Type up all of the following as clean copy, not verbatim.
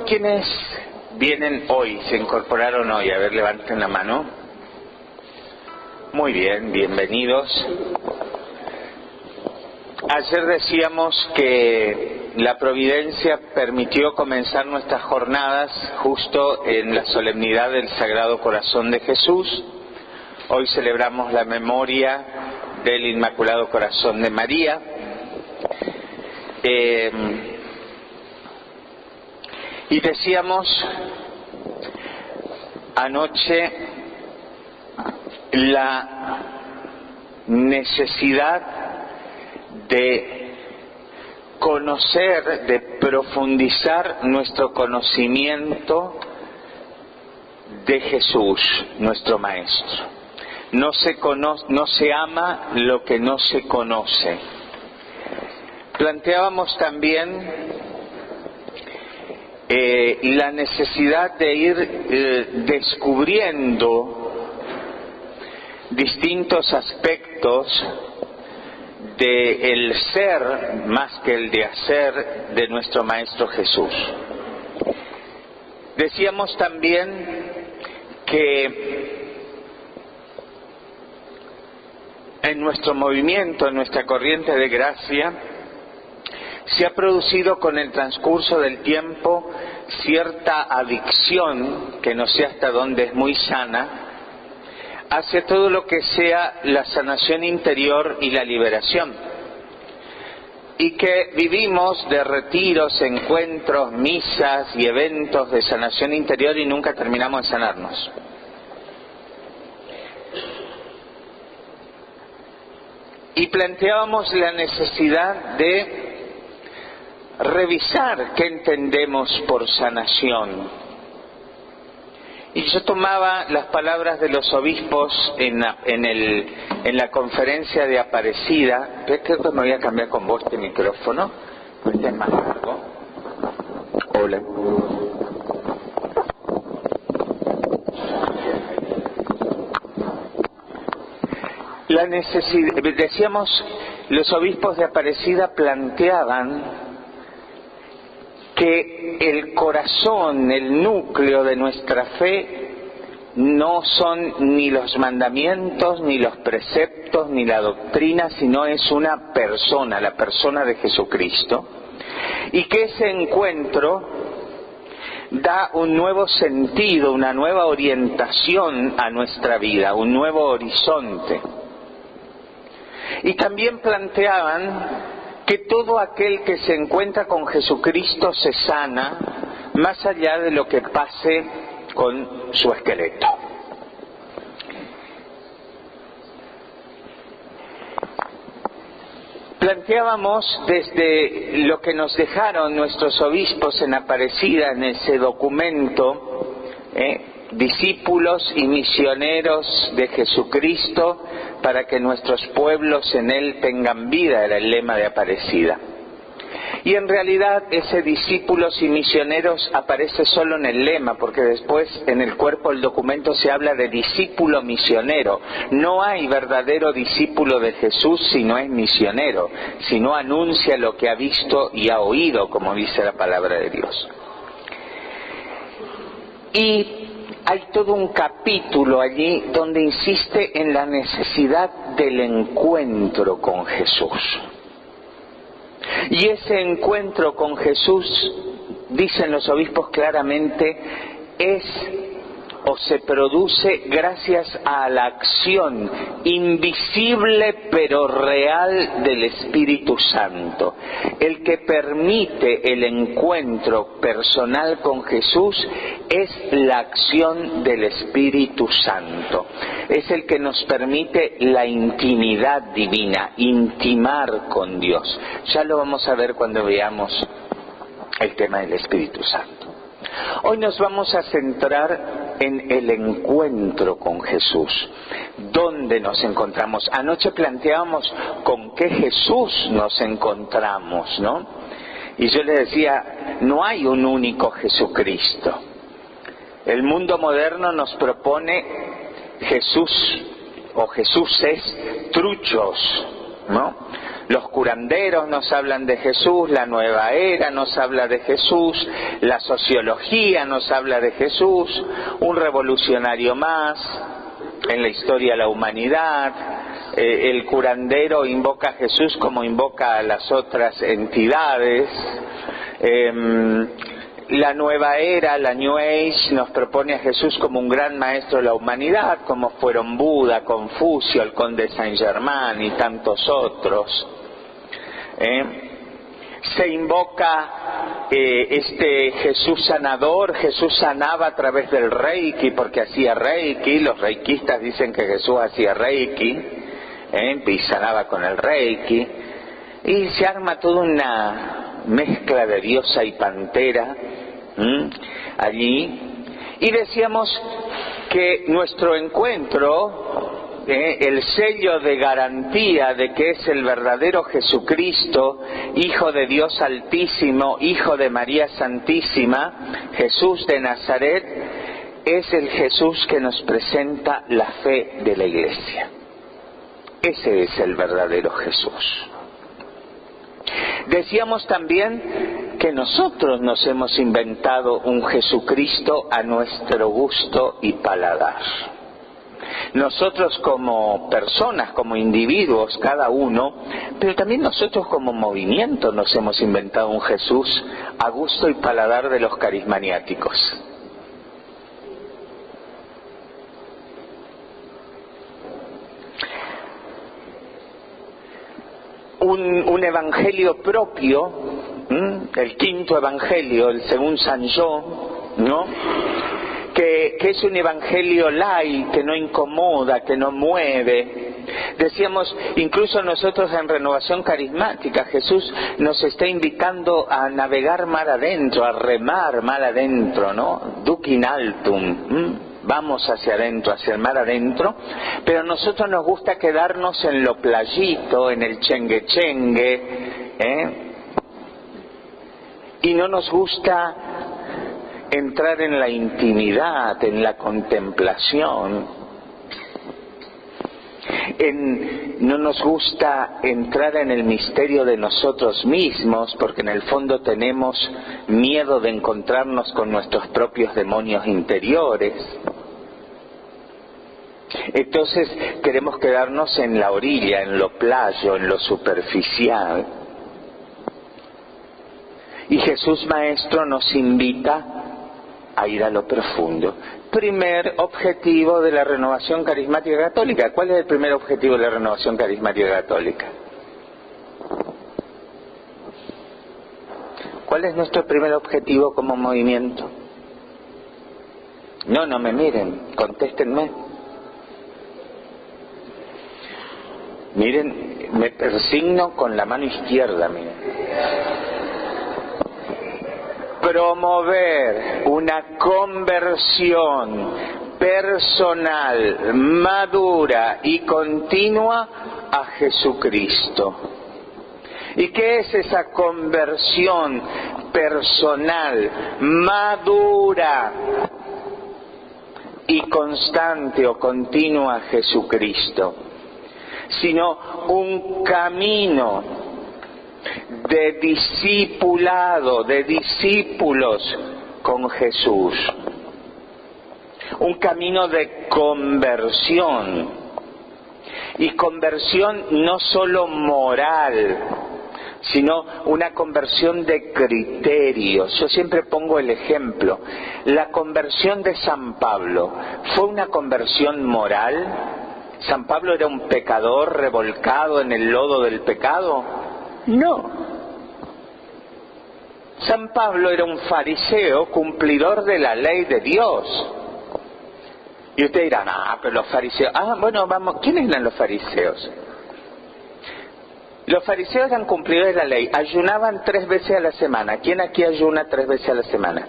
¿Quiénes vienen hoy, se incorporaron hoy? A ver, levanten la mano. Muy bien, bienvenidos. Ayer decíamos que la providencia permitió comenzar nuestras jornadas justo en la solemnidad del Sagrado Corazón de Jesús. Hoy celebramos la memoria del Inmaculado Corazón de María. Y decíamos anoche la necesidad de conocer, de profundizar nuestro conocimiento de Jesús, nuestro Maestro. No se ama lo que no se conoce. Planteábamos también la necesidad de ir descubriendo distintos aspectos del ser más que el de hacer de nuestro Maestro Jesús. Decíamos también que en nuestro movimiento, en nuestra corriente de gracia, se ha producido con el transcurso del tiempo cierta adicción, que no sé hasta dónde es muy sana, hacia todo lo que sea la sanación interior y la liberación. Y que vivimos de retiros, encuentros, misas y eventos de sanación interior y nunca terminamos de sanarnos. Y planteábamos la necesidad de revisar qué entendemos por sanación. Y yo tomaba las palabras de los obispos en la conferencia de Aparecida. Creo que me voy a cambiar con vos este micrófono, este es más largo. Hola. La necesidad, decíamos, los obispos de Aparecida planteaban que el corazón, el núcleo de nuestra fe no son ni los mandamientos, ni los preceptos, ni la doctrina, sino es una persona, la persona de Jesucristo, y que ese encuentro da un nuevo sentido, una nueva orientación a nuestra vida, un nuevo horizonte. Y también planteaban que todo aquel que se encuentra con Jesucristo se sana más allá de lo que pase con su esqueleto. Planteábamos desde lo que nos dejaron nuestros obispos en Aparecida, en ese documento, discípulos y misioneros de Jesucristo para que nuestros pueblos en Él tengan vida, era el lema de Aparecida. Y en realidad ese discípulos y misioneros aparece solo en el lema, porque después en el cuerpo del documento se habla de discípulo misionero. No hay verdadero discípulo de Jesús si no es misionero, si no anuncia lo que ha visto y ha oído, como dice la palabra de Dios. Y hay todo un capítulo allí donde insiste en la necesidad del encuentro con Jesús. Y ese encuentro con Jesús, dicen los obispos claramente, es o se produce gracias a la acción invisible pero real del Espíritu Santo. El que permite el encuentro personal con Jesús es la acción del Espíritu Santo. Es el que nos permite la intimidad divina, intimar con Dios. Ya lo vamos a ver cuando veamos el tema del Espíritu Santo. Hoy nos vamos a centrar en el encuentro con Jesús. ¿Dónde nos encontramos? Anoche planteábamos con qué Jesús nos encontramos, ¿no? Y yo les decía, no hay un único Jesucristo. El mundo moderno nos propone Jesús o Jesuses truchos, ¿no? Los curanderos nos hablan de Jesús, la nueva era nos habla de Jesús, la sociología nos habla de Jesús, un revolucionario más en la historia de la humanidad. El curandero invoca a Jesús como invoca a las otras entidades. La nueva era, la New Age, nos propone a Jesús como un gran maestro de la humanidad, como fueron Buda, Confucio, el conde Saint-Germain y tantos otros. Se invoca este Jesús sanador. Jesús sanaba a través del Reiki porque hacía Reiki. Los reikistas dicen que Jesús hacía Reiki y sanaba con el Reiki. Y se arma toda una mezcla de diosa y pantera allí. Y decíamos que nuestro encuentro, el sello de garantía de que es el verdadero Jesucristo, Hijo de Dios Altísimo, Hijo de María Santísima, Jesús de Nazaret, es el Jesús que nos presenta la fe de la Iglesia. Ese es el verdadero Jesús. Decíamos también que nosotros nos hemos inventado un Jesucristo a nuestro gusto y paladar. Nosotros como personas, como individuos, cada uno, pero también nosotros como movimiento nos hemos inventado un Jesús a gusto y paladar de los carismaniáticos. Un evangelio propio, el quinto evangelio, el según San John, ¿no? Que es un evangelio light, que no incomoda, que no mueve. Decíamos, incluso nosotros en Renovación Carismática, Jesús nos está invitando a navegar mar adentro, a remar mar adentro, ¿no? Duc in altum. Vamos hacia adentro, hacia el mar adentro, pero a nosotros nos gusta quedarnos en lo playito, en el chengue chengue, y no nos gusta entrar en la intimidad, en la contemplación. No nos gusta entrar en el misterio de nosotros mismos, porque en el fondo tenemos miedo de encontrarnos con nuestros propios demonios interiores. Entonces queremos quedarnos en la orilla, en lo playo, en lo superficial. Y Jesús Maestro nos invita a ir a lo profundo. Primer objetivo de la Renovación Carismática Católica. ¿Cuál es el primer objetivo de la Renovación Carismática Católica? ¿Cuál es nuestro primer objetivo como movimiento? No me miren, contéstenme. Miren, me persigno con la mano izquierda, miren. Promover una conversión personal, madura y continua a Jesucristo. ¿Y qué es esa conversión personal, madura y constante o continua a Jesucristo? Sino un camino de discipulado, de discípulos con Jesús. Un camino de conversión. Y conversión no solo moral, sino una conversión de criterios. Yo siempre pongo el ejemplo. La conversión de San Pablo, ¿fue una conversión moral? ¿San Pablo era un pecador revolcado en el lodo del pecado? No. San Pablo era un fariseo cumplidor de la ley de Dios. Y ustedes dirán, pero los fariseos... bueno, vamos, ¿quiénes eran los fariseos? Los fariseos eran cumplidores de la ley, ayunaban 3 veces a la semana. ¿Quién aquí ayuna 3 veces a la semana?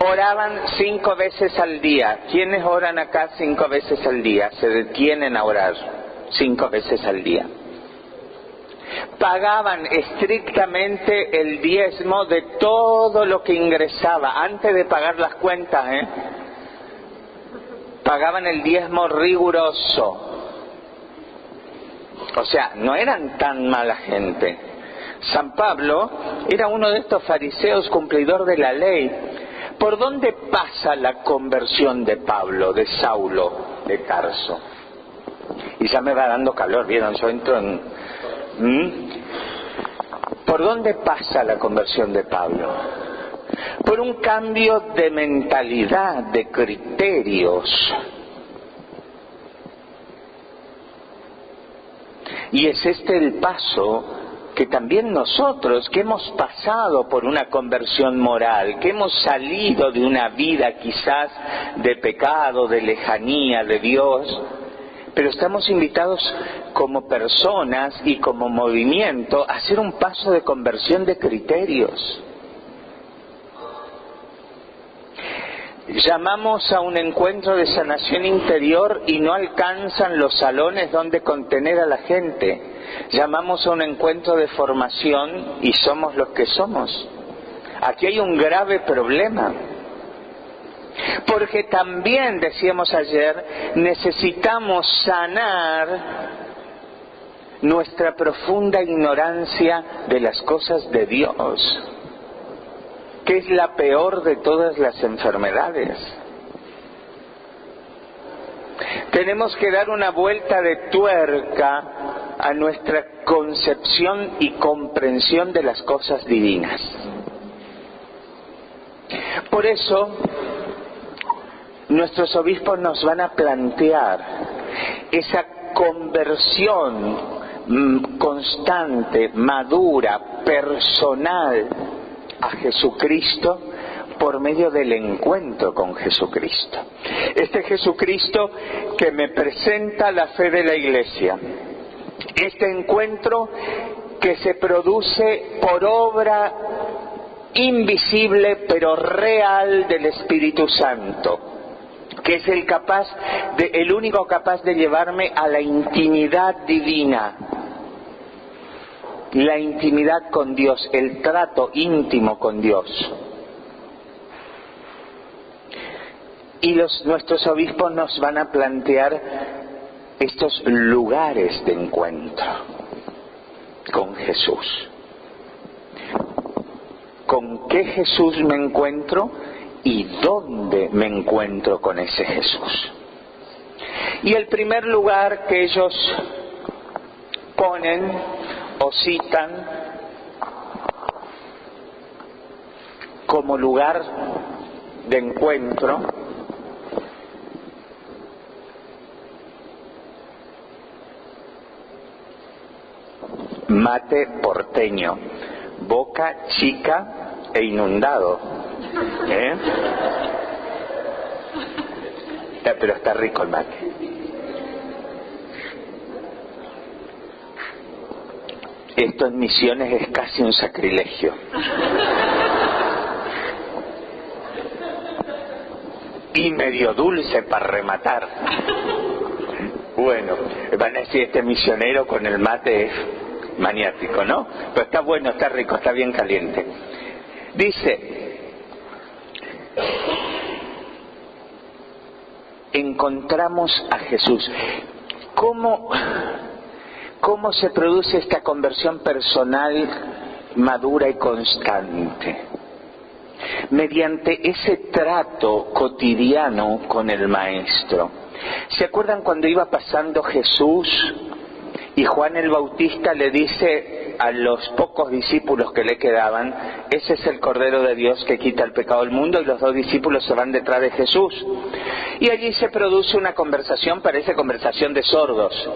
Oraban 5 veces al día. ¿Quiénes oran acá 5 veces al día? Se detienen a orar 5 veces al día. Pagaban estrictamente el diezmo de todo lo que ingresaba, antes de pagar las cuentas, Pagaban el diezmo riguroso. O sea, no eran tan mala gente. San Pablo era uno de estos fariseos cumplidor de la ley. ¿Por dónde pasa la conversión de Pablo, de Saulo de Tarso? Y ya me va dando calor, ¿vieron? Yo entro en... ¿Por dónde pasa la conversión de Pablo? Por un cambio de mentalidad, de criterios. Y es este el paso que también nosotros, que hemos pasado por una conversión moral, que hemos salido de una vida quizás de pecado, de lejanía de Dios, pero estamos invitados como personas y como movimiento a hacer un paso de conversión de criterios. Llamamos a un encuentro de sanación interior y no alcanzan los salones donde contener a la gente. Llamamos a un encuentro de formación y somos los que somos. Aquí hay un grave problema. Porque también, decíamos ayer, necesitamos sanar nuestra profunda ignorancia de las cosas de Dios, que es la peor de todas las enfermedades. Tenemos que dar una vuelta de tuerca a nuestra concepción y comprensión de las cosas divinas. Por eso, nuestros obispos nos van a plantear esa conversión constante, madura, personal a Jesucristo por medio del encuentro con Jesucristo. Este Jesucristo que me presenta la fe de la Iglesia. Este encuentro que se produce por obra invisible pero real del Espíritu Santo, que es el único capaz de llevarme a la intimidad divina, la intimidad con Dios, el trato íntimo con Dios. Y nuestros obispos nos van a plantear estos lugares de encuentro con Jesús. ¿Con qué Jesús me encuentro y dónde me encuentro con ese Jesús? Y el primer lugar que ellos ponen o citan como lugar de encuentro mate porteño, Boca Chica e inundado. Pero está rico el mate. Esto en Misiones es casi un sacrilegio. Y medio dulce para rematar. Bueno, van a decir, este misionero con el mate es maniático, ¿no? Pero está bueno, está rico, está bien caliente. Dice, encontramos a Jesús. ¿Cómo se produce esta conversión personal madura y constante? Mediante ese trato cotidiano con el Maestro. ¿Se acuerdan cuando iba pasando Jesús y Juan el Bautista le dice a los pocos discípulos que le quedaban, ese es el Cordero de Dios que quita el pecado del mundo, y los dos discípulos se van detrás de Jesús? Y allí se produce una conversación, parece conversación de sordos,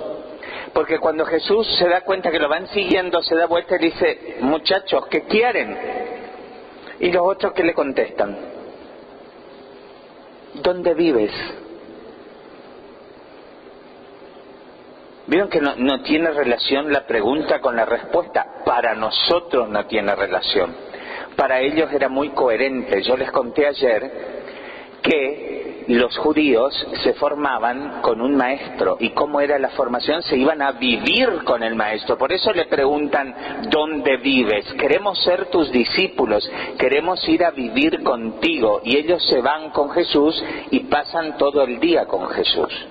porque cuando Jesús se da cuenta que lo van siguiendo, se da vuelta y dice, muchachos, ¿qué quieren? Y los otros, ¿qué le contestan? ¿Dónde vives? ¿Vieron que no tiene relación la pregunta con la respuesta? Para nosotros no tiene relación. Para ellos era muy coherente. Yo les conté ayer que los judíos se formaban con un maestro. ¿Y cómo era la formación? Se iban a vivir con el maestro. Por eso le preguntan, ¿dónde vives? Queremos ser tus discípulos, queremos ir a vivir contigo. Y ellos se van con Jesús y pasan todo el día con Jesús.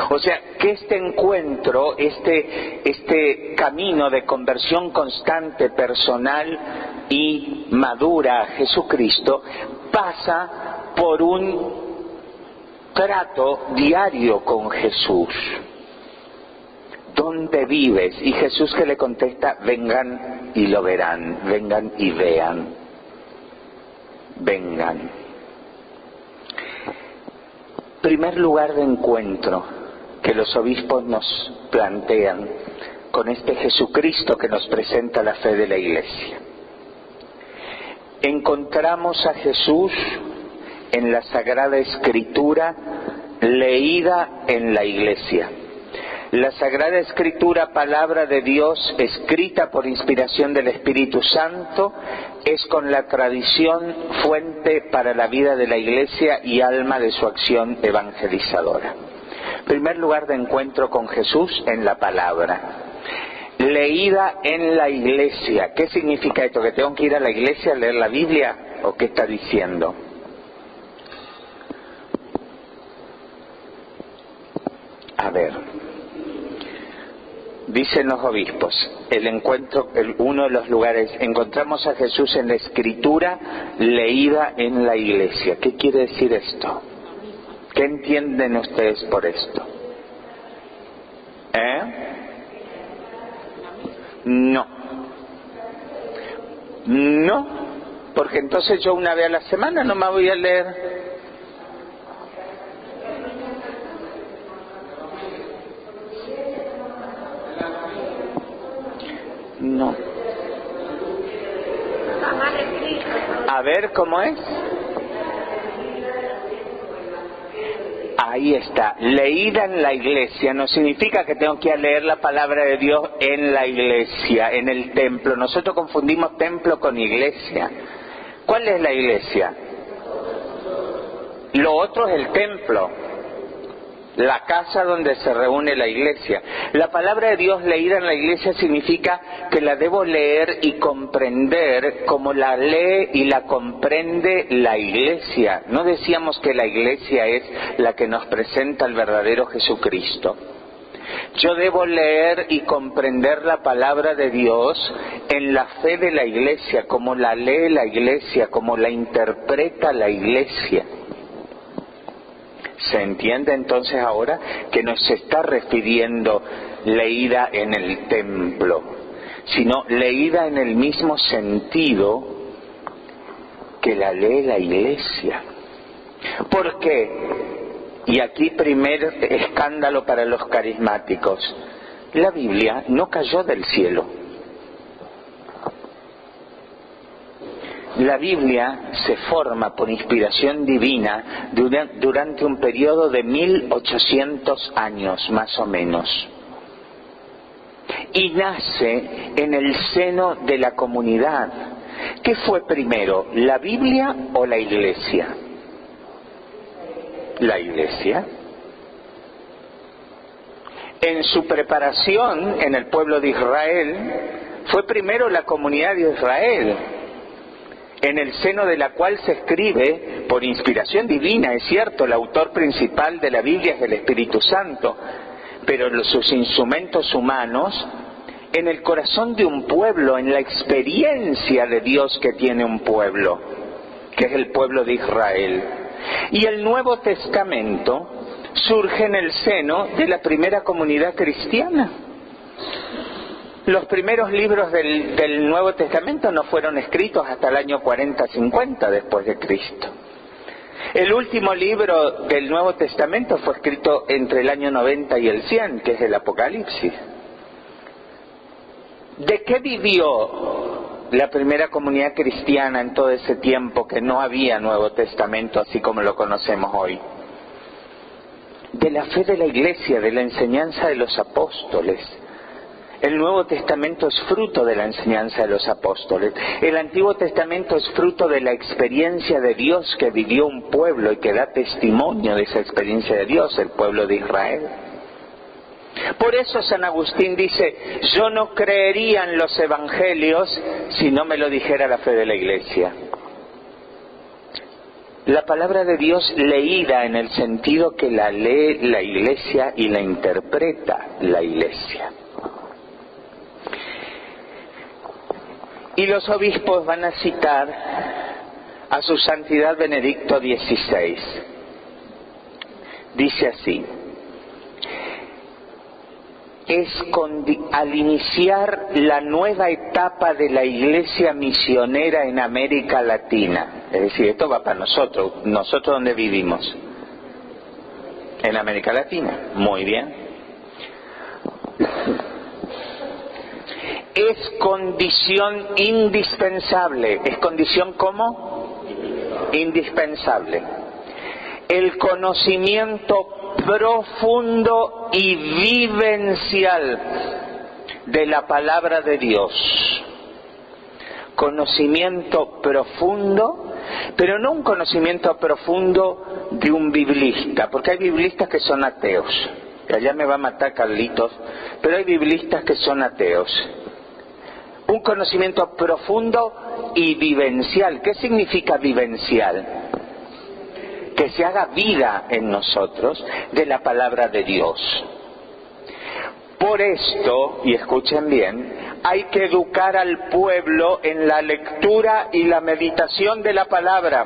O sea, que este encuentro, este camino de conversión constante, personal y madura a Jesucristo, pasa por un trato diario con Jesús. ¿Dónde vives? Y Jesús que le contesta, vengan y lo verán, vengan y vean, vengan. Primer lugar de encuentro que los obispos nos plantean con este Jesucristo que nos presenta la fe de la Iglesia. Encontramos a Jesús en la Sagrada Escritura leída en la Iglesia. La Sagrada Escritura, palabra de Dios, escrita por inspiración del Espíritu Santo, es con la tradición fuente para la vida de la Iglesia y alma de su acción evangelizadora. Primer lugar de encuentro con Jesús en la palabra. Leída en la Iglesia. ¿Qué significa esto? ¿Que tengo que ir a la Iglesia a leer la Biblia? ¿O qué está diciendo? A ver. Dicen los obispos, el encuentro, uno de los lugares, encontramos a Jesús en la Escritura leída en la Iglesia. ¿Qué quiere decir esto? ¿Qué entienden ustedes por esto? No. No, porque entonces yo una vez a la semana no me voy a leer. No. A ver, ¿cómo es? Ahí está. Leída en la Iglesia no significa que tengo que ir a leer la palabra de Dios en la Iglesia, en el templo. Nosotros confundimos templo con iglesia. ¿Cuál es la Iglesia? Lo otro es el templo, la casa donde se reúne la Iglesia. La palabra de Dios leída en la Iglesia significa que la debo leer y comprender como la lee y la comprende la Iglesia. ¿No decíamos que la Iglesia es la que nos presenta al verdadero Jesucristo? Yo debo leer y comprender la palabra de Dios en la fe de la Iglesia, como la lee la Iglesia, como la interpreta la Iglesia. ¿Se entiende entonces ahora que no se está refiriendo leída en el templo, sino leída en el mismo sentido que la lee la Iglesia? ¿Por qué? Y aquí primer escándalo para los carismáticos. La Biblia no cayó del cielo. La Biblia se forma por inspiración divina durante un periodo de 1800 años, más o menos. Y nace en el seno de la comunidad. ¿Qué fue primero, la Biblia o la Iglesia? La Iglesia. En su preparación en el pueblo de Israel, fue primero la comunidad de Israel, en el seno de la cual se escribe por inspiración divina. Es cierto, el autor principal de la Biblia es el Espíritu Santo, pero sus instrumentos humanos en el corazón de un pueblo, en la experiencia de Dios que tiene un pueblo, que es el pueblo de Israel. Y el Nuevo Testamento surge en el seno de la primera comunidad cristiana. Los primeros libros del Nuevo Testamento no fueron escritos hasta el año 40-50 después de Cristo. El último libro del Nuevo Testamento fue escrito entre el año 90 y el 100, que es el Apocalipsis. ¿De qué vivió la primera comunidad cristiana en todo ese tiempo que no había Nuevo Testamento así como lo conocemos hoy? De la fe de la Iglesia, de la enseñanza de los apóstoles. El Nuevo Testamento es fruto de la enseñanza de los apóstoles. El Antiguo Testamento es fruto de la experiencia de Dios que vivió un pueblo y que da testimonio de esa experiencia de Dios, el pueblo de Israel. Por eso San Agustín dice, yo no creería en los evangelios si no me lo dijera la fe de la Iglesia. La palabra de Dios leída en el sentido que la lee la Iglesia y la interpreta la Iglesia. Y los obispos van a citar a su santidad Benedicto XVI. Dice así: al iniciar la nueva etapa de la Iglesia misionera en América Latina, es decir, esto va para nosotros ¿dónde vivimos? En América Latina, muy bien. Es condición indispensable. ¿Es condición cómo? Indispensable. El conocimiento profundo y vivencial de la palabra de Dios. Conocimiento profundo, pero no un conocimiento profundo de un biblista, porque hay biblistas que son ateos. Que allá me va a matar Carlitos, pero hay biblistas que son ateos. Un conocimiento profundo y vivencial. ¿Qué significa vivencial? Que se haga vida en nosotros de la palabra de Dios. Por esto, y escuchen bien, hay que educar al pueblo en la lectura y la meditación de la palabra,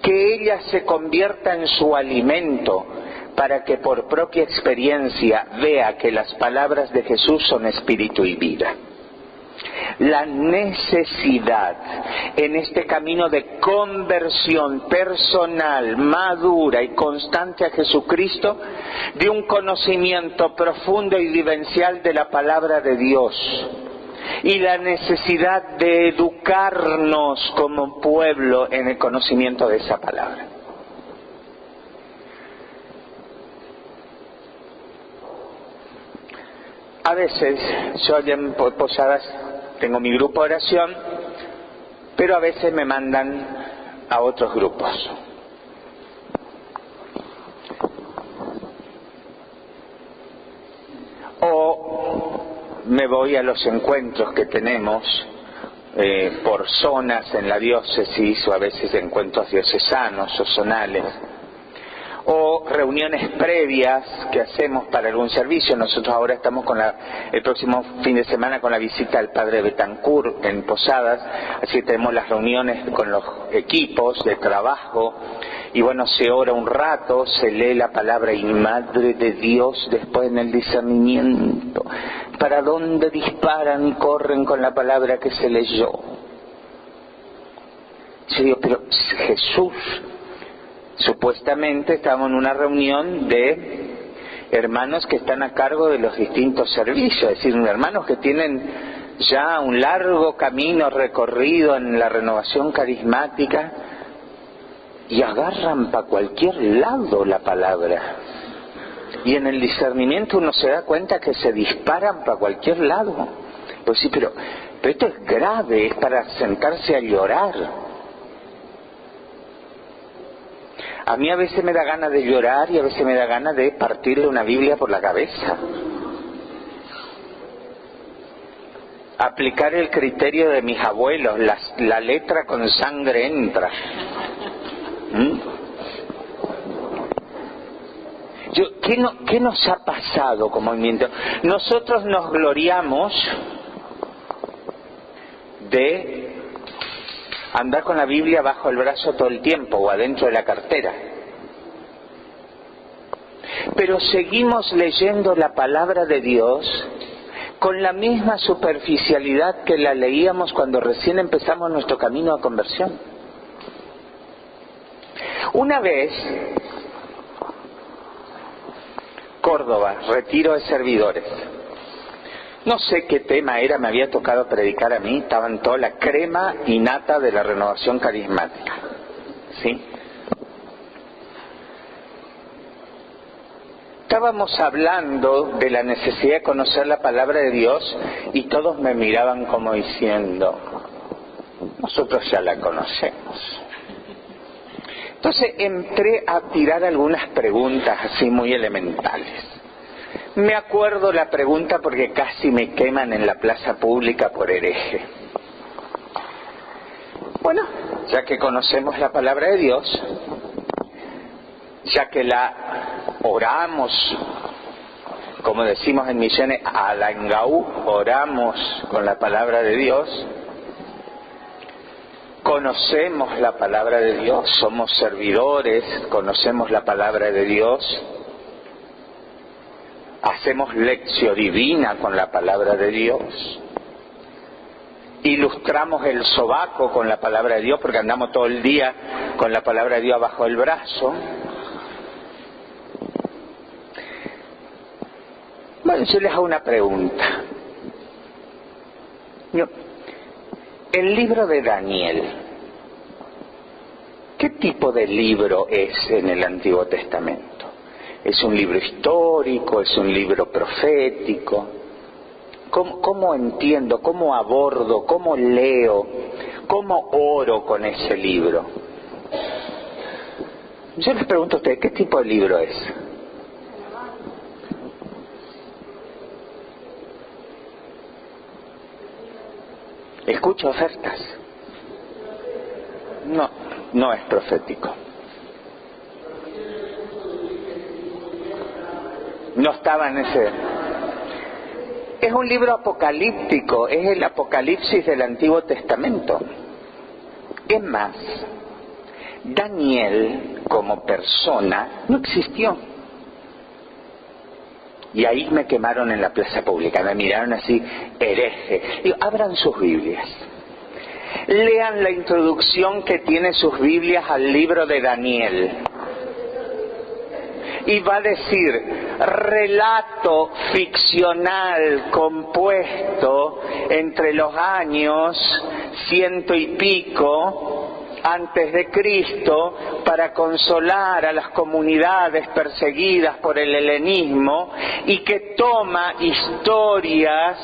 que ella se convierta en su alimento, para que por propia experiencia vea que las palabras de Jesús son espíritu y vida. La necesidad en este camino de conversión personal, madura y constante a Jesucristo, de un conocimiento profundo y vivencial de la palabra de Dios, y la necesidad de educarnos como pueblo en el conocimiento de esa palabra. A veces, yo allá en Posadas tengo mi grupo de oración, pero a veces me mandan a otros grupos. O me voy a los encuentros que tenemos por zonas en la diócesis, o a veces encuentros diocesanos o zonales, o reuniones previas que hacemos para algún servicio. Nosotros ahora estamos el próximo fin de semana con la visita del Padre Betancourt en Posadas, así que tenemos las reuniones con los equipos de trabajo, y bueno, se ora un rato, se lee la palabra y Madre de Dios después en el discernimiento, para dónde disparan y corren con la palabra que se leyó. Yo digo, pero Jesús, supuestamente estamos en una reunión de hermanos que están a cargo de los distintos servicios, es decir, hermanos que tienen ya un largo camino recorrido en la renovación carismática, y agarran para cualquier lado la palabra. Y en el discernimiento uno se da cuenta que se disparan para cualquier lado. Pues sí, pero esto es grave, es para sentarse a llorar. A mí a veces me da ganas de llorar y a veces me da ganas de partirle una Biblia por la cabeza. Aplicar el criterio de mis abuelos, la letra con sangre entra. ¿Qué nos ha pasado como movimiento? Nosotros nos gloriamos de andar con la Biblia bajo el brazo todo el tiempo o adentro de la cartera. Pero seguimos leyendo la palabra de Dios con la misma superficialidad que la leíamos cuando recién empezamos nuestro camino a conversión. Una vez, Córdoba, retiro de servidores. No sé qué tema era, me había tocado predicar a mí, estaban toda la crema y nata de la renovación carismática. ¿Sí? Estábamos hablando de la necesidad de conocer la palabra de Dios y todos me miraban como diciendo, nosotros ya la conocemos. Entonces entré a tirar algunas preguntas así muy elementales. Me acuerdo la pregunta porque casi me queman en la plaza pública por hereje. Bueno, ya que conocemos la palabra de Dios, ya que la oramos, como decimos en Misiones, Alangaú, oramos con la palabra de Dios, conocemos la palabra de Dios, somos servidores, conocemos la palabra de Dios, hacemos lección divina con la palabra de Dios, ilustramos el sobaco con la palabra de Dios porque andamos todo el día con la palabra de Dios bajo el brazo. Bueno, yo les hago una pregunta. El libro de Daniel, ¿qué tipo de libro es en el Antiguo Testamento? ¿Es un libro histórico? ¿Es un libro profético? ¿Cómo entiendo? ¿Cómo abordo? ¿Cómo leo? ¿Cómo oro con ese libro? Yo les pregunto a ustedes, ¿qué tipo de libro es? ¿Escucho ofertas? No es profético. No estaba en ese... Es un libro apocalíptico, es el Apocalipsis del Antiguo Testamento. Es más, Daniel como persona no existió. Y ahí me quemaron en la plaza pública, me miraron así, hereje. Digo, abran sus Biblias. Lean la introducción que tiene sus Biblias al libro de Daniel. Y va a decir, relato ficcional compuesto entre los años 100 y pico antes de Cristo para consolar a las comunidades perseguidas por el helenismo y que toma historias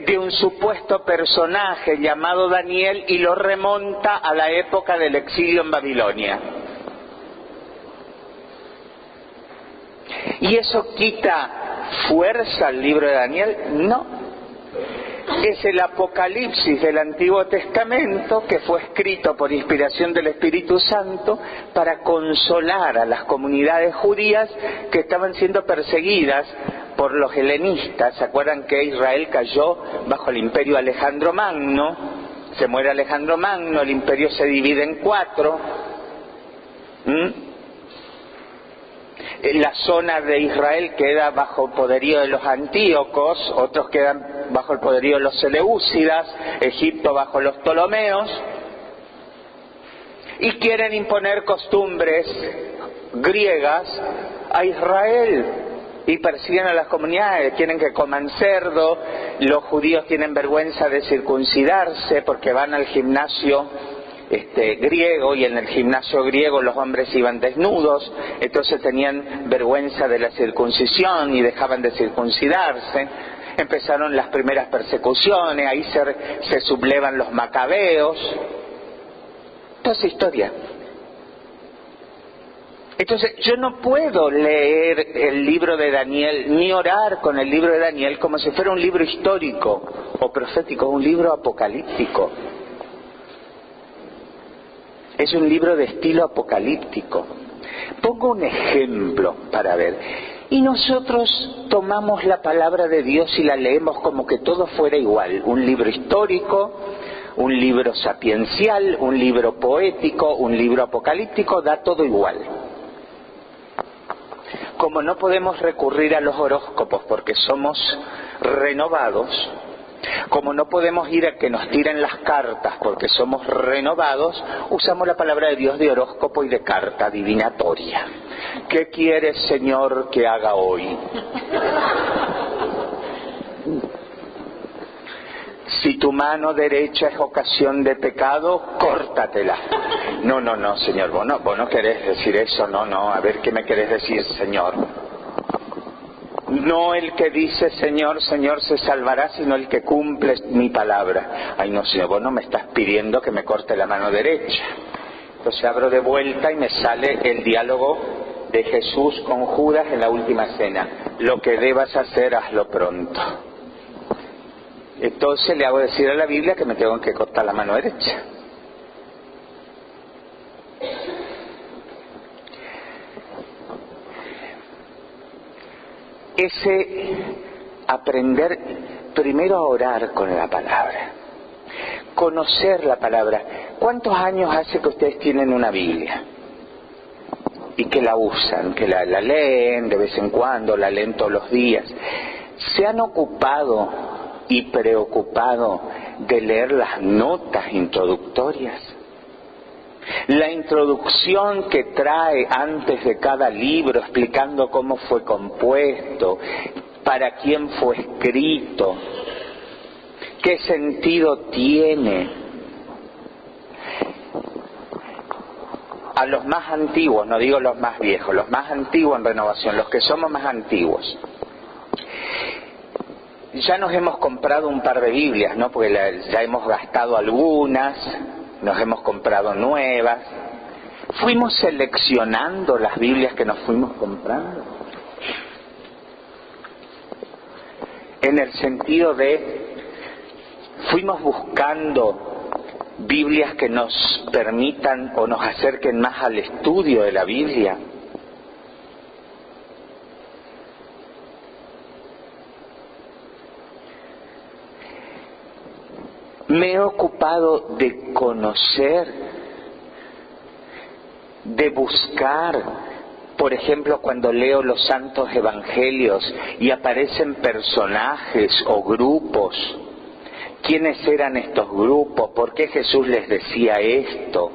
de un supuesto personaje llamado Daniel y lo remonta a la época del exilio en Babilonia. ¿Y eso quita fuerza al libro de Daniel? No. Es el Apocalipsis del Antiguo Testamento que fue escrito por inspiración del Espíritu Santo para consolar a las comunidades judías que estaban siendo perseguidas por los helenistas. ¿Se acuerdan que Israel cayó bajo el imperio Alejandro Magno? Se muere Alejandro Magno, el imperio se divide en 4. La zona de Israel queda bajo el poderío de los antíocos, otros quedan bajo el poderío de los seleucidas, Egipto bajo los ptolomeos, y quieren imponer costumbres griegas a Israel y persiguen a las comunidades, quieren que coman cerdo, los judíos tienen vergüenza de circuncidarse porque van al gimnasio griego, y en el gimnasio griego los hombres iban desnudos, entonces tenían vergüenza de la circuncisión y dejaban de circuncidarse. Empezaron las primeras persecuciones, ahí se sublevan los macabeos, toda esa historia. Entonces yo no puedo leer el libro de Daniel ni orar con el libro de Daniel como si fuera un libro histórico o profético, un libro apocalíptico. Es un libro de estilo apocalíptico. Pongo un ejemplo para ver. Y nosotros tomamos la palabra de Dios y la leemos como que todo fuera igual. Un libro histórico, un libro sapiencial, un libro poético, un libro apocalíptico, da todo igual. Como no podemos recurrir a los horóscopos porque somos renovados, como no podemos ir a que nos tiren las cartas porque somos renovados, usamos la palabra de Dios de horóscopo y de carta adivinatoria. ¿Qué quieres, Señor, que haga hoy? Si tu mano derecha es ocasión de pecado, córtatela. No, Señor, vos no querés decir eso, no, a ver qué me querés decir, Señor. No el que dice Señor, Señor se salvará, sino el que cumple mi palabra. Ay no, Señor, vos no me estás pidiendo que me corte la mano derecha. Entonces abro de vuelta y me sale el diálogo de Jesús con Judas en la última cena. Lo que debas hacer, hazlo pronto. Entonces le hago decir a la Biblia que me tengo que cortar la mano derecha. ese aprender primero a orar con la palabra, conocer la palabra. ¿Cuántos años hace que ustedes tienen una Biblia? Y que la usan, que la leen de vez en cuando, la leen todos los días. ¿Se han ocupado y preocupado de leer las notas introductorias? La introducción que trae antes de cada libro explicando cómo fue compuesto, para quién fue escrito, qué sentido tiene. A los más antiguos, no digo los más viejos, los más antiguos en Renovación, los que somos más antiguos. Ya nos hemos comprado un par de Biblias, ¿no? Porque ya hemos gastado algunas, nos hemos comprado nuevas. Fuimos seleccionando las Biblias que nos fuimos comprando. En el sentido de, fuimos buscando Biblias que nos permitan o nos acerquen más al estudio de la Biblia. Me he ocupado de conocer, de buscar, por ejemplo, cuando leo los santos evangelios y aparecen personajes o grupos. ¿Quiénes eran estos grupos? ¿Por qué Jesús les decía esto?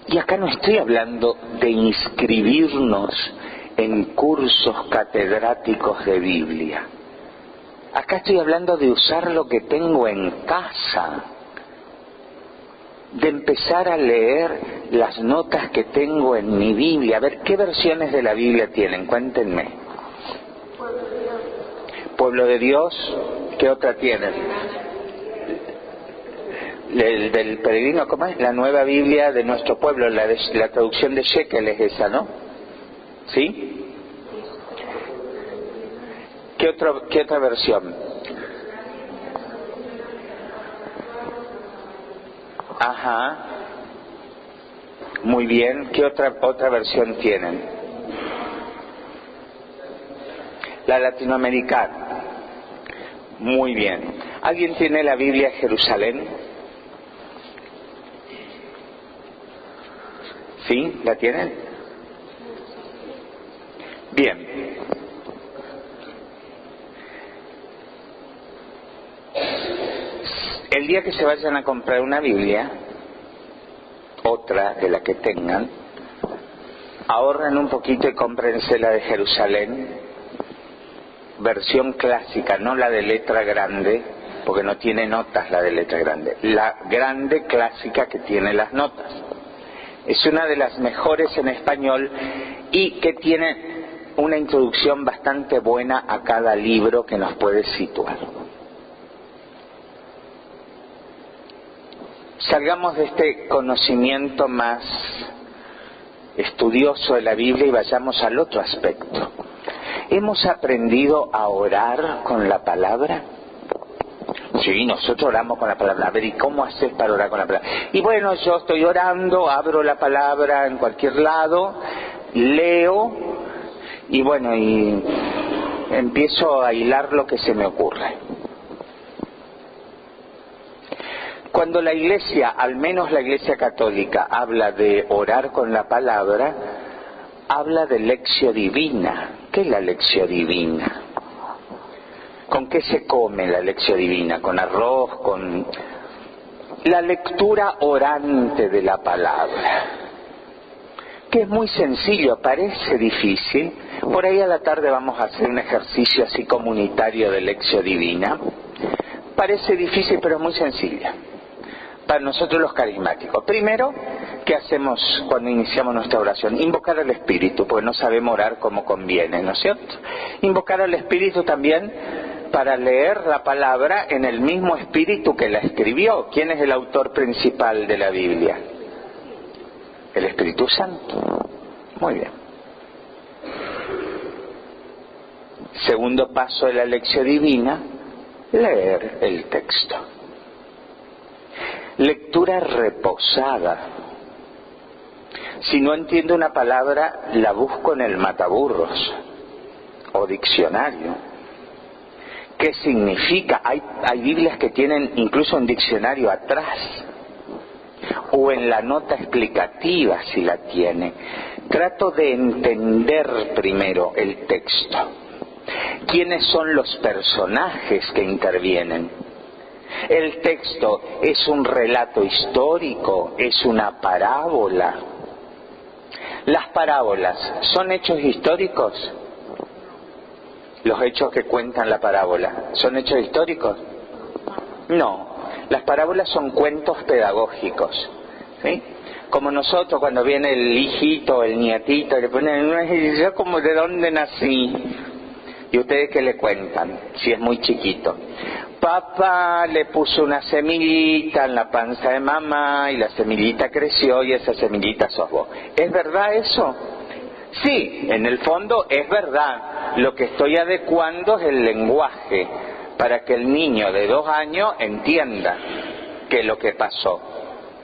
Y acá no estoy hablando de inscribirnos en cursos catedráticos de Biblia. Acá estoy hablando de usar lo que tengo en casa, de empezar a leer las notas que tengo en mi Biblia. A ver, ¿qué versiones de la Biblia tienen? Cuéntenme. Pueblo de Dios, ¿qué otra tienen? El del peregrino, ¿cómo es? La nueva Biblia de nuestro pueblo, la traducción de Shekel es esa, ¿no? ¿Sí? ¿Qué otra versión? Ajá. Muy bien. ¿Qué otra versión tienen? La latinoamericana. Muy bien. ¿Alguien tiene la Biblia Jerusalén? ¿Sí? ¿La tienen? Bien. El día que se vayan a comprar una Biblia, otra de la que tengan, ahorren un poquito y cómprense la de Jerusalén, versión clásica, no la de letra grande, porque no tiene notas la de letra grande, la grande clásica que tiene las notas. Es una de las mejores en español y que tiene una introducción bastante buena a cada libro que nos puede situar. Salgamos de este conocimiento más estudioso de la Biblia y vayamos al otro aspecto. ¿Hemos aprendido a orar con la palabra? Sí, nosotros oramos con la palabra. A ver, ¿y cómo haces para orar con la palabra? Y bueno, yo estoy orando, abro la palabra en cualquier lado, leo, y bueno, y empiezo a hilar lo que se me ocurre. Cuando la Iglesia, al menos la Iglesia Católica, habla de orar con la palabra, habla de lección divina. ¿Qué es la lección divina? ¿Con qué se come la lección divina? ¿Con arroz? ¿Con la lectura orante de la palabra? Que es muy sencillo, parece difícil. Por ahí a la tarde vamos a hacer un ejercicio así comunitario de lección divina. Parece difícil, pero es muy sencilla. Para nosotros los carismáticos. Primero, ¿qué hacemos cuando iniciamos nuestra oración? Invocar al Espíritu, porque no sabemos orar como conviene, ¿no es cierto? Invocar al Espíritu también para leer la palabra en el mismo Espíritu que la escribió. ¿Quién es el autor principal de la Biblia? El Espíritu Santo. Muy bien. Segundo paso de la lección divina, leer el texto. lectura reposada. Si no entiendo una palabra, la busco en el mataburros o diccionario. ¿Qué significa? Hay Biblias que tienen incluso un diccionario atrás, o en la nota explicativa si la tiene. Trato de entender primero el texto. ¿Quiénes son los personajes que intervienen? ¿El texto es un relato histórico? ¿Es una parábola? ¿Las parábolas son hechos históricos? ¿Los hechos que cuentan la parábola son hechos históricos? No, las parábolas son cuentos pedagógicos, ¿sí? Como nosotros cuando viene el hijito, el nietito, le ponen, yo como de dónde nací, y ustedes qué le cuentan, si es muy chiquito. Papá le puso una semillita en la panza de mamá y la semillita creció y esa semillita sos vos. ¿Es verdad eso? Sí, en el fondo es verdad. Lo que estoy adecuando es el lenguaje para que el niño de 2 años entienda qué es lo que pasó.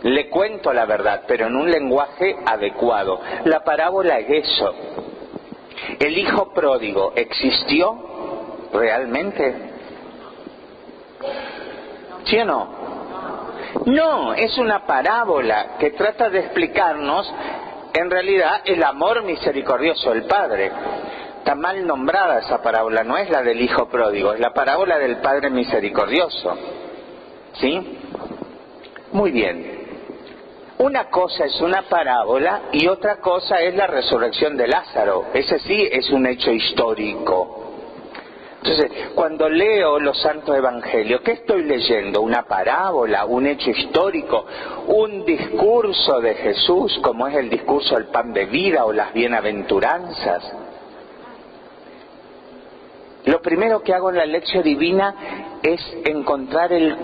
Le cuento la verdad, pero en un lenguaje adecuado. La parábola es eso. ¿El hijo pródigo existió realmente? ¿Sí o no? No, es una parábola que trata de explicarnos, en realidad, el amor misericordioso del Padre. Está mal nombrada esa parábola, no es la del hijo pródigo, es la parábola del Padre misericordioso. ¿Sí? Muy bien. Una cosa es una parábola y otra cosa es la resurrección de Lázaro. Ese sí es un hecho histórico. Entonces, cuando leo los santos evangelios, ¿qué estoy leyendo? ¿Una parábola? ¿Un hecho histórico? ¿Un discurso de Jesús, como es el discurso del pan de vida o las bienaventuranzas? Lo primero que hago en la lección divina es encontrar el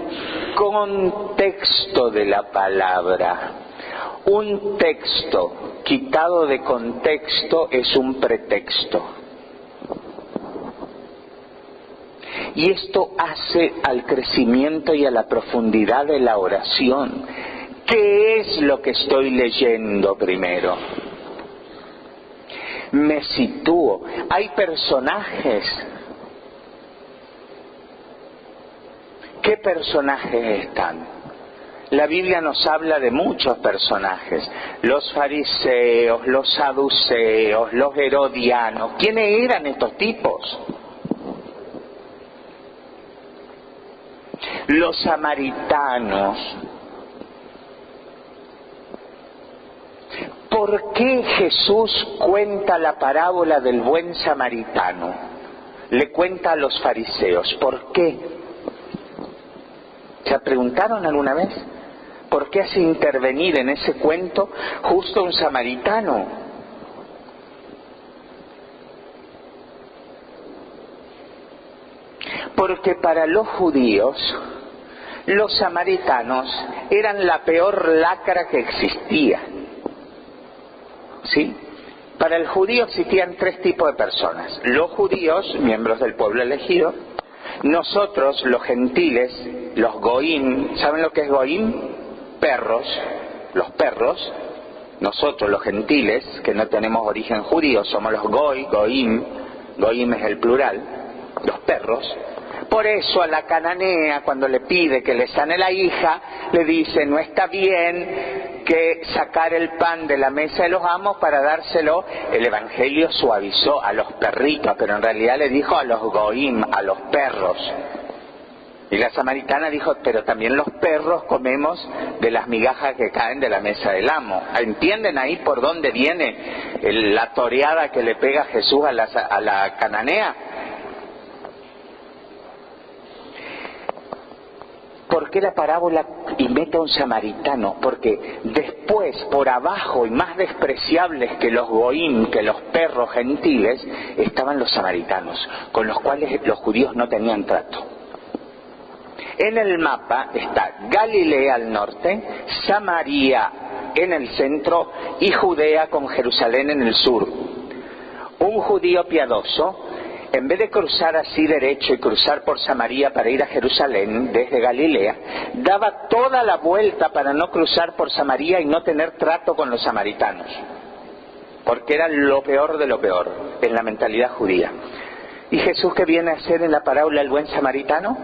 contexto de la palabra. Un texto quitado de contexto es un pretexto. Y esto hace al crecimiento y a la profundidad de la oración. ¿Qué es lo que estoy leyendo primero? Me sitúo. Hay personajes. ¿Qué personajes están? La Biblia nos habla de muchos personajes. Los fariseos, los saduceos, los herodianos. ¿Quiénes eran estos tipos? Los samaritanos. ¿Por qué Jesús cuenta la parábola del buen samaritano? Le cuenta a los fariseos. ¿Por qué? ¿Se preguntaron alguna vez? ¿Por qué hace intervenir en ese cuento justo un samaritano? Porque para los judíos, los samaritanos eran la peor lacra que existía. ¿Sí? Para el judío existían 3 tipos de personas. Los judíos, miembros del pueblo elegido. Nosotros, los gentiles, los goim. ¿Saben lo que es goim? Perros. Los perros. Nosotros, los gentiles, que no tenemos origen judío, somos los goim. Goim es el plural. Los perros. Por eso a la cananea, cuando le pide que le sane la hija, le dice, no está bien que sacar el pan de la mesa de los amos para dárselo. El Evangelio suavizó a los perritos, pero en realidad le dijo a los goim, a los perros. Y la samaritana dijo, pero también los perros comemos de las migajas que caen de la mesa del amo. ¿Entienden ahí por dónde viene la toreada que le pega Jesús a la cananea? ¿Por qué la parábola mete a un samaritano? Porque después, por abajo y más despreciables que los goim, que los perros gentiles, estaban los samaritanos, con los cuales los judíos no tenían trato. En el mapa está Galilea al norte, Samaria en el centro y Judea con Jerusalén en el sur. Un judío piadoso en vez de cruzar así derecho y cruzar por Samaria para ir a Jerusalén desde Galilea, daba toda la vuelta para no cruzar por Samaria y no tener trato con los samaritanos, porque era lo peor de lo peor en la mentalidad judía. ¿Y Jesús qué viene a hacer en la parábola del buen samaritano?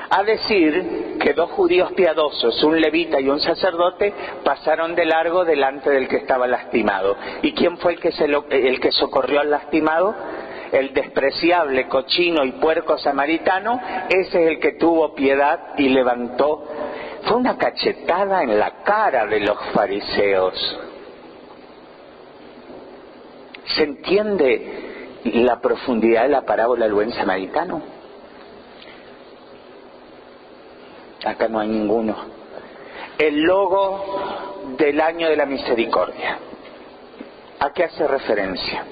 A decir que dos judíos piadosos, un levita y un sacerdote, pasaron de largo delante del que estaba lastimado. ¿Y quién fue el que socorrió al lastimado? El despreciable, cochino y puerco samaritano. Ese es el que tuvo piedad y levantó. Fue una cachetada en la cara de los fariseos. ¿Se entiende la profundidad de la parábola del buen samaritano? Acá no hay ninguno. El logo del año de la misericordia. ¿A qué hace referencia?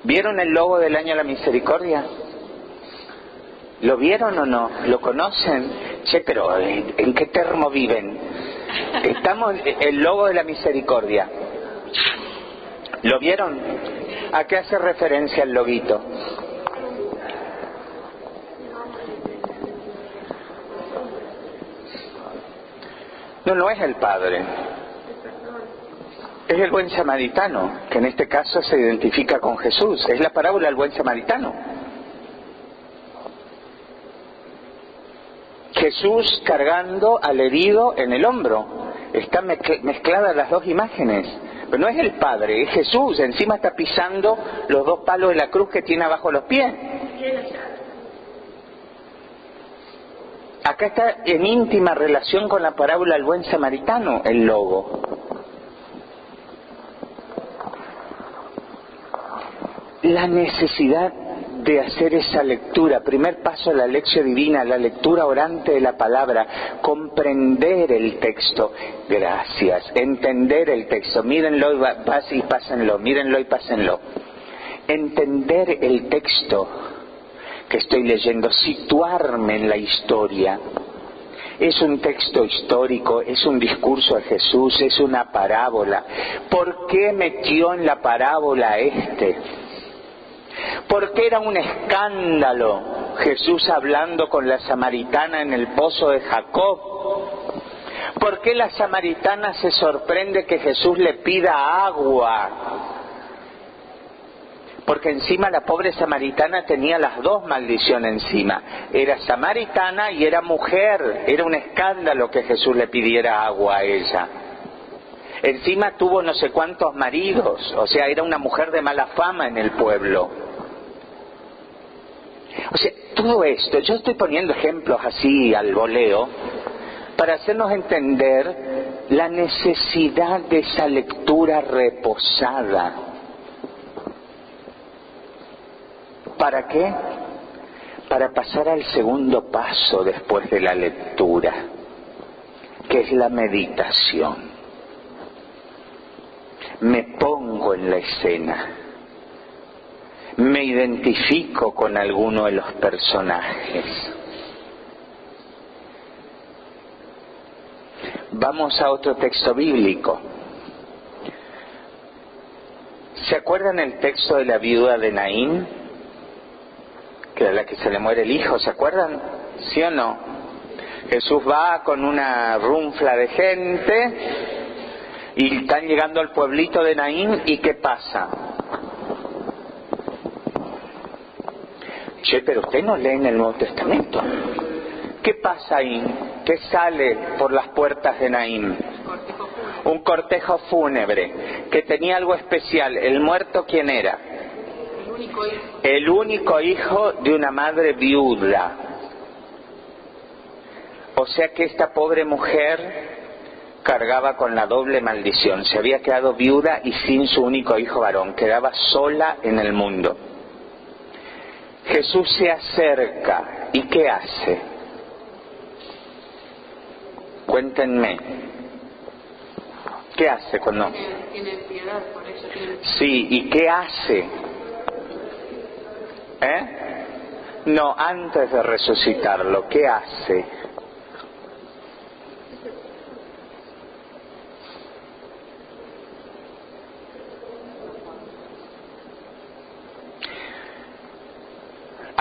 ¿Vieron el logo del año de la misericordia? ¿Lo vieron o no? ¿Lo conocen? Che, pero ¿en qué termo viven? Estamos el logo de la misericordia. ¿Lo vieron? ¿A qué hace referencia el loguito? No es el Padre. Es el buen samaritano, que en este caso se identifica con Jesús. Es la parábola del buen samaritano. Jesús cargando al herido en el hombro. Están mezcladas las dos imágenes. Pero no es el Padre, es Jesús. Encima está pisando los dos palos de la cruz que tiene abajo los pies. Acá está en íntima relación con la parábola del buen samaritano, el logo. La necesidad de hacer esa lectura, primer paso de la lección divina, la lectura orante de la palabra, comprender el texto, gracias, entender el texto, mírenlo y pásenlo, mírenlo y pásenlo. Entender el texto que estoy leyendo, situarme en la historia. Es un texto histórico, es un discurso de Jesús, es una parábola. ¿Por qué metió en la parábola Porque era un escándalo Jesús hablando con la samaritana en el pozo de Jacob. ¿Por qué la samaritana se sorprende que Jesús le pida agua? Porque encima la pobre samaritana tenía las dos maldiciones encima. Era samaritana y era mujer. Era un escándalo que Jesús le pidiera agua a ella. Encima tuvo no sé cuántos maridos. O sea, era una mujer de mala fama en el pueblo. O sea, todo esto, yo estoy poniendo ejemplos así al voleo para hacernos entender la necesidad de esa lectura reposada. ¿Para qué? Para pasar al segundo paso después de la lectura, que es la meditación. Me pongo en la escena, me identifico con alguno de los personajes. Vamos a otro texto bíblico. ¿Se acuerdan el texto de la viuda de Naín? Que era la que se le muere el hijo, ¿se acuerdan? ¿Sí o no? Jesús va con una runfla de gente y están llegando al pueblito de Naín, ¿y qué pasa? Che, pero usted no lee en el Nuevo Testamento. ¿Qué pasa ahí? ¿Qué sale por las puertas de Naín? Un cortejo fúnebre que tenía algo especial. ¿El muerto quién era? El único hijo de una madre viuda. O sea que esta pobre mujer cargaba con la doble maldición. Se había quedado viuda y sin su único hijo varón. Quedaba sola en el mundo. Jesús se acerca. ¿Y qué hace? Cuéntenme. ¿Qué hace cuando...? Tiene piedad, por eso tiene... Sí, ¿y qué hace? No, antes de resucitarlo, ¿qué hace?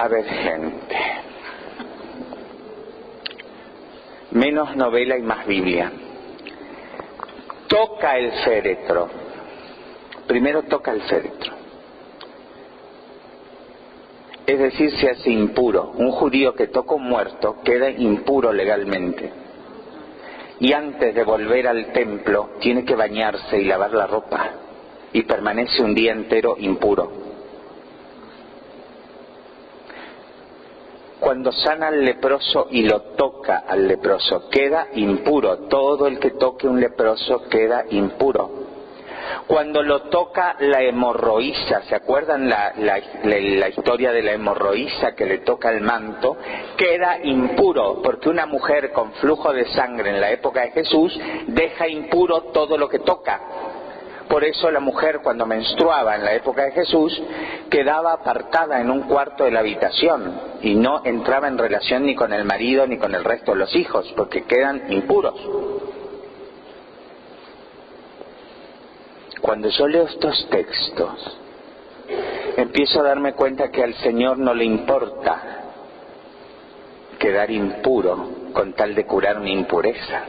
A ver, gente, menos novela y más Biblia. Toca el féretro. Primero toca el féretro. Es decir, se hace impuro. Un judío que toca un muerto queda impuro legalmente. Y antes de volver al templo tiene que bañarse y lavar la ropa. Y permanece un día entero impuro. Cuando sana al leproso y lo toca al leproso, queda impuro. Todo el que toque un leproso queda impuro. Cuando lo toca la hemorroísa, ¿se acuerdan la historia de la hemorroísa que le toca el manto? Queda impuro, porque una mujer con flujo de sangre en la época de Jesús deja impuro todo lo que toca. Por eso la mujer, cuando menstruaba en la época de Jesús, quedaba apartada en un cuarto de la habitación y no entraba en relación ni con el marido ni con el resto de los hijos, porque quedan impuros. Cuando yo leo estos textos, empiezo a darme cuenta que al Señor no le importa quedar impuro con tal de curar mi impureza.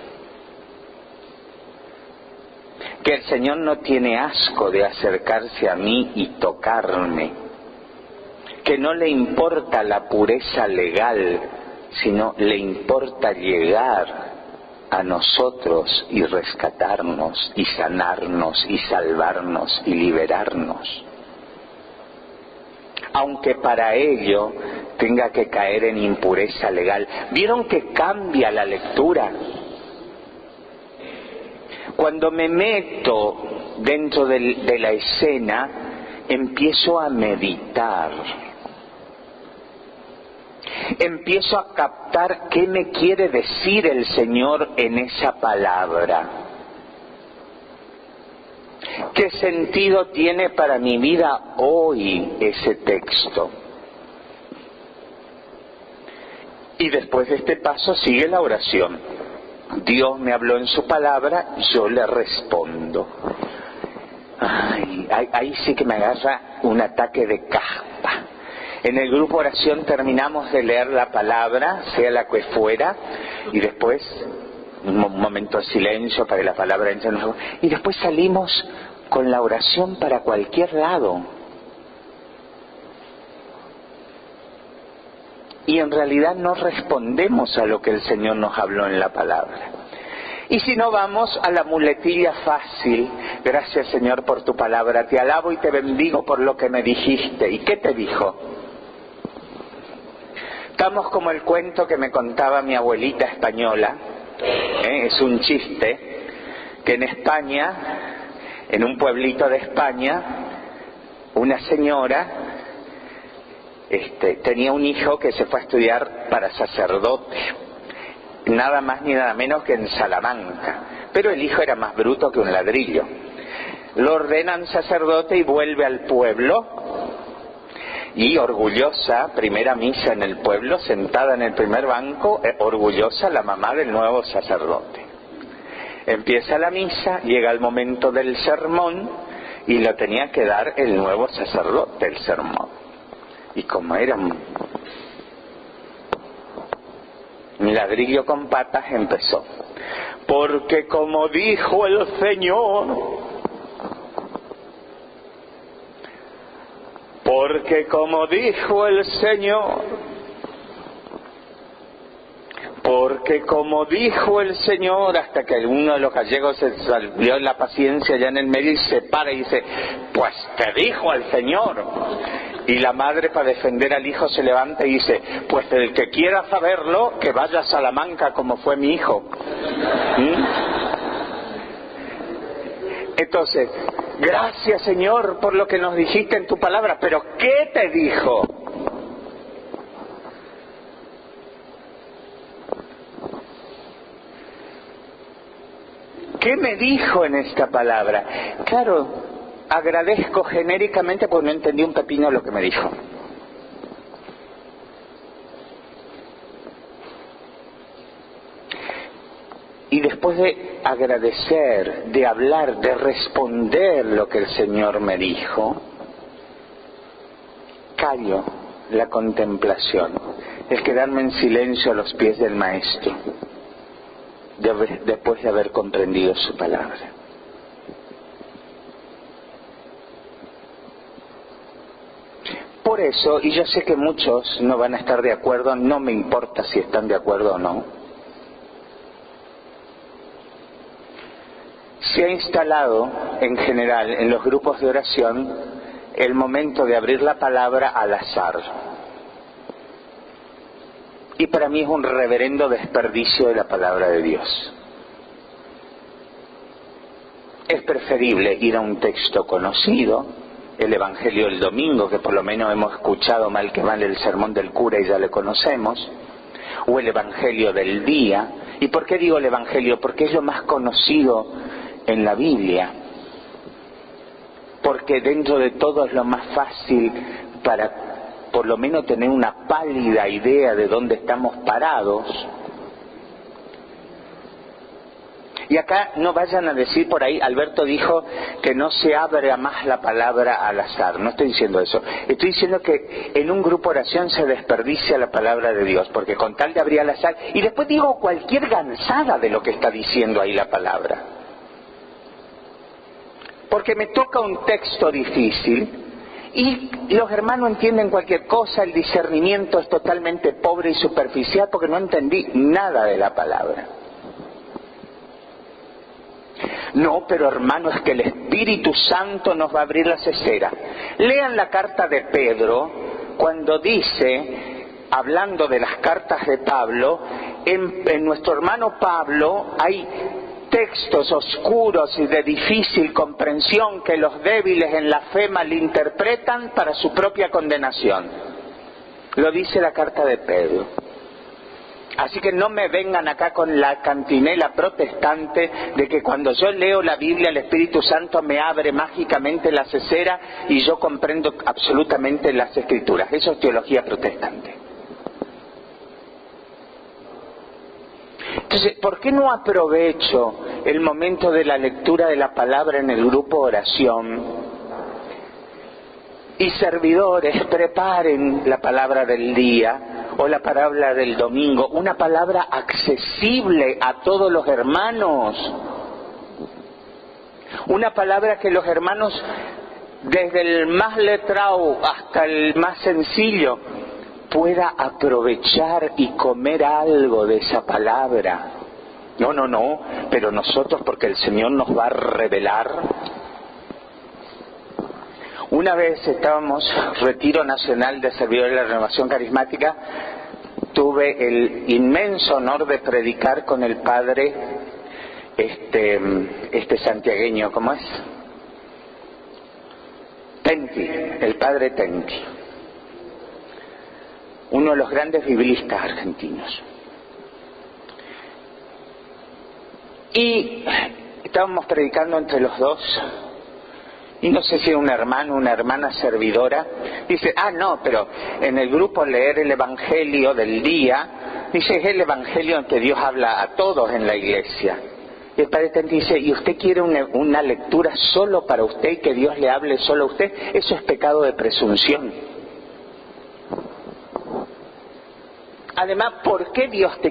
Que el Señor no tiene asco de acercarse a mí y tocarme. Que no le importa la pureza legal, sino le importa llegar a nosotros y rescatarnos y sanarnos y salvarnos y liberarnos. Aunque para ello tenga que caer en impureza legal. ¿Vieron que cambia la lectura? Cuando me meto dentro de la escena, empiezo a meditar. Empiezo a captar qué me quiere decir el Señor en esa palabra. ¿Qué sentido tiene para mi vida hoy ese texto? Y después de este paso sigue la oración. Dios me habló en su palabra, yo le respondo. Ahí sí que me agarra un ataque de caspa. En el grupo oración terminamos de leer la palabra, sea la que fuera, y después un momento de silencio para que la palabra entre en nosotros, y después salimos con la oración para cualquier lado. Y en realidad no respondemos a lo que el Señor nos habló en la palabra. Y si no, vamos a la muletilla fácil. Gracias, Señor, por tu palabra. Te alabo y te bendigo por lo que me dijiste. ¿Y qué te dijo? Estamos como el cuento que me contaba mi abuelita española. Es un chiste que en España, en un pueblito de España, una señora tenía un hijo que se fue a estudiar para sacerdote, nada más ni nada menos que en Salamanca, pero el hijo era más bruto que un ladrillo. Lo ordenan sacerdote y vuelve al pueblo, y orgullosa, primera misa en el pueblo, sentada en el primer banco, orgullosa la mamá del nuevo sacerdote. Empieza la misa, llega el momento del sermón y lo tenía que dar el nuevo sacerdote, el sermón. Y como era un ladrillo con patas, empezó. Porque como dijo el Señor, porque como dijo el Señor, porque como dijo el Señor, hasta que uno de los gallegos se salió en la paciencia ya en el medio y se para y dice, pues te dijo el Señor. Y la madre, para defender al hijo, se levanta y dice, pues el que quiera saberlo, que vaya a Salamanca como fue mi hijo. Entonces, gracias, Señor, por lo que nos dijiste en tu palabra, pero ¿qué te dijo? ¿Qué me dijo en esta palabra? Claro, agradezco genéricamente porque no entendí un pepino lo que me dijo. Y después de agradecer, de hablar, de responder lo que el Señor me dijo, callo la contemplación, el quedarme en silencio a los pies del Maestro, después de haber comprendido su palabra. Por eso, y yo sé que muchos no van a estar de acuerdo, no me importa si están de acuerdo o no, se ha instalado en general en los grupos de oración el momento de abrir la palabra al azar. Y para mí es un reverendo desperdicio de la palabra de Dios. Es preferible ir a un texto conocido, el Evangelio del domingo, que por lo menos hemos escuchado mal que mal el sermón del cura y ya le conocemos, o el Evangelio del día. ¿Y por qué digo el Evangelio? Porque es lo más conocido en la Biblia, porque dentro de todo es lo más fácil para por lo menos tener una pálida idea de dónde estamos parados. Y acá no vayan a decir por ahí, Alberto dijo que no se abra más la palabra al azar. No estoy diciendo eso. Estoy diciendo que en un grupo de oración se desperdicia la palabra de Dios, porque con tal de abrir al azar, y después digo cualquier gansada de lo que está diciendo ahí la palabra. Porque me toca un texto difícil y los hermanos entienden cualquier cosa, el discernimiento es totalmente pobre y superficial porque no entendí nada de la palabra. No, pero hermano, es que el Espíritu Santo nos va a abrir la cesera. Lean la carta de Pedro cuando dice, hablando de las cartas de Pablo, en nuestro hermano Pablo hay textos oscuros y de difícil comprensión que los débiles en la fe malinterpretan para su propia condenación. Lo dice la carta de Pedro. Así que no me vengan acá con la cantinela protestante de que cuando yo leo la Biblia el Espíritu Santo me abre mágicamente la cesera y yo comprendo absolutamente las Escrituras. Eso es teología protestante. Entonces, ¿por qué no aprovecho el momento de la lectura de la palabra en el grupo de oración y servidores preparen la palabra del día o la palabra del domingo, una palabra accesible a todos los hermanos, una palabra que los hermanos, desde el más letrado hasta el más sencillo, pueda aprovechar y comer algo de esa palabra? No, pero nosotros, porque el Señor nos va a revelar. Una vez estábamos, Retiro Nacional de Servidores de la Renovación Carismática, tuve el inmenso honor de predicar con el padre, santiagueño, ¿cómo es? Tenti, el padre Tenti, uno de los grandes biblistas argentinos. Y estábamos predicando entre los dos, y no sé si era un hermano, una hermana servidora, dice, no, pero en el grupo leer el Evangelio del día, dice, es el Evangelio en que Dios habla a todos en la iglesia. Y el padre Tenti dice, ¿y usted quiere una lectura solo para usted y que Dios le hable solo a usted? Eso es pecado de presunción. Además, ¿por qué Dios te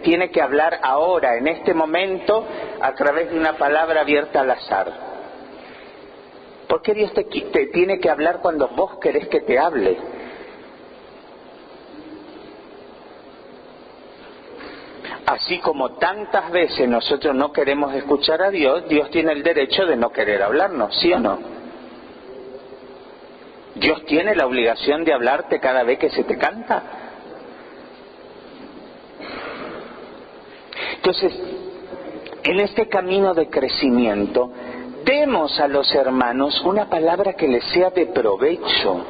tiene que hablar ahora, en este momento, a través de una palabra abierta al azar? ¿Por qué Dios te tiene que hablar cuando vos querés que te hable? Así como tantas veces nosotros no queremos escuchar a Dios, Dios tiene el derecho de no querer hablarnos, ¿sí o no? Dios tiene la obligación de hablarte cada vez que se te canta. Entonces, en este camino de crecimiento, demos a los hermanos una palabra que les sea de provecho.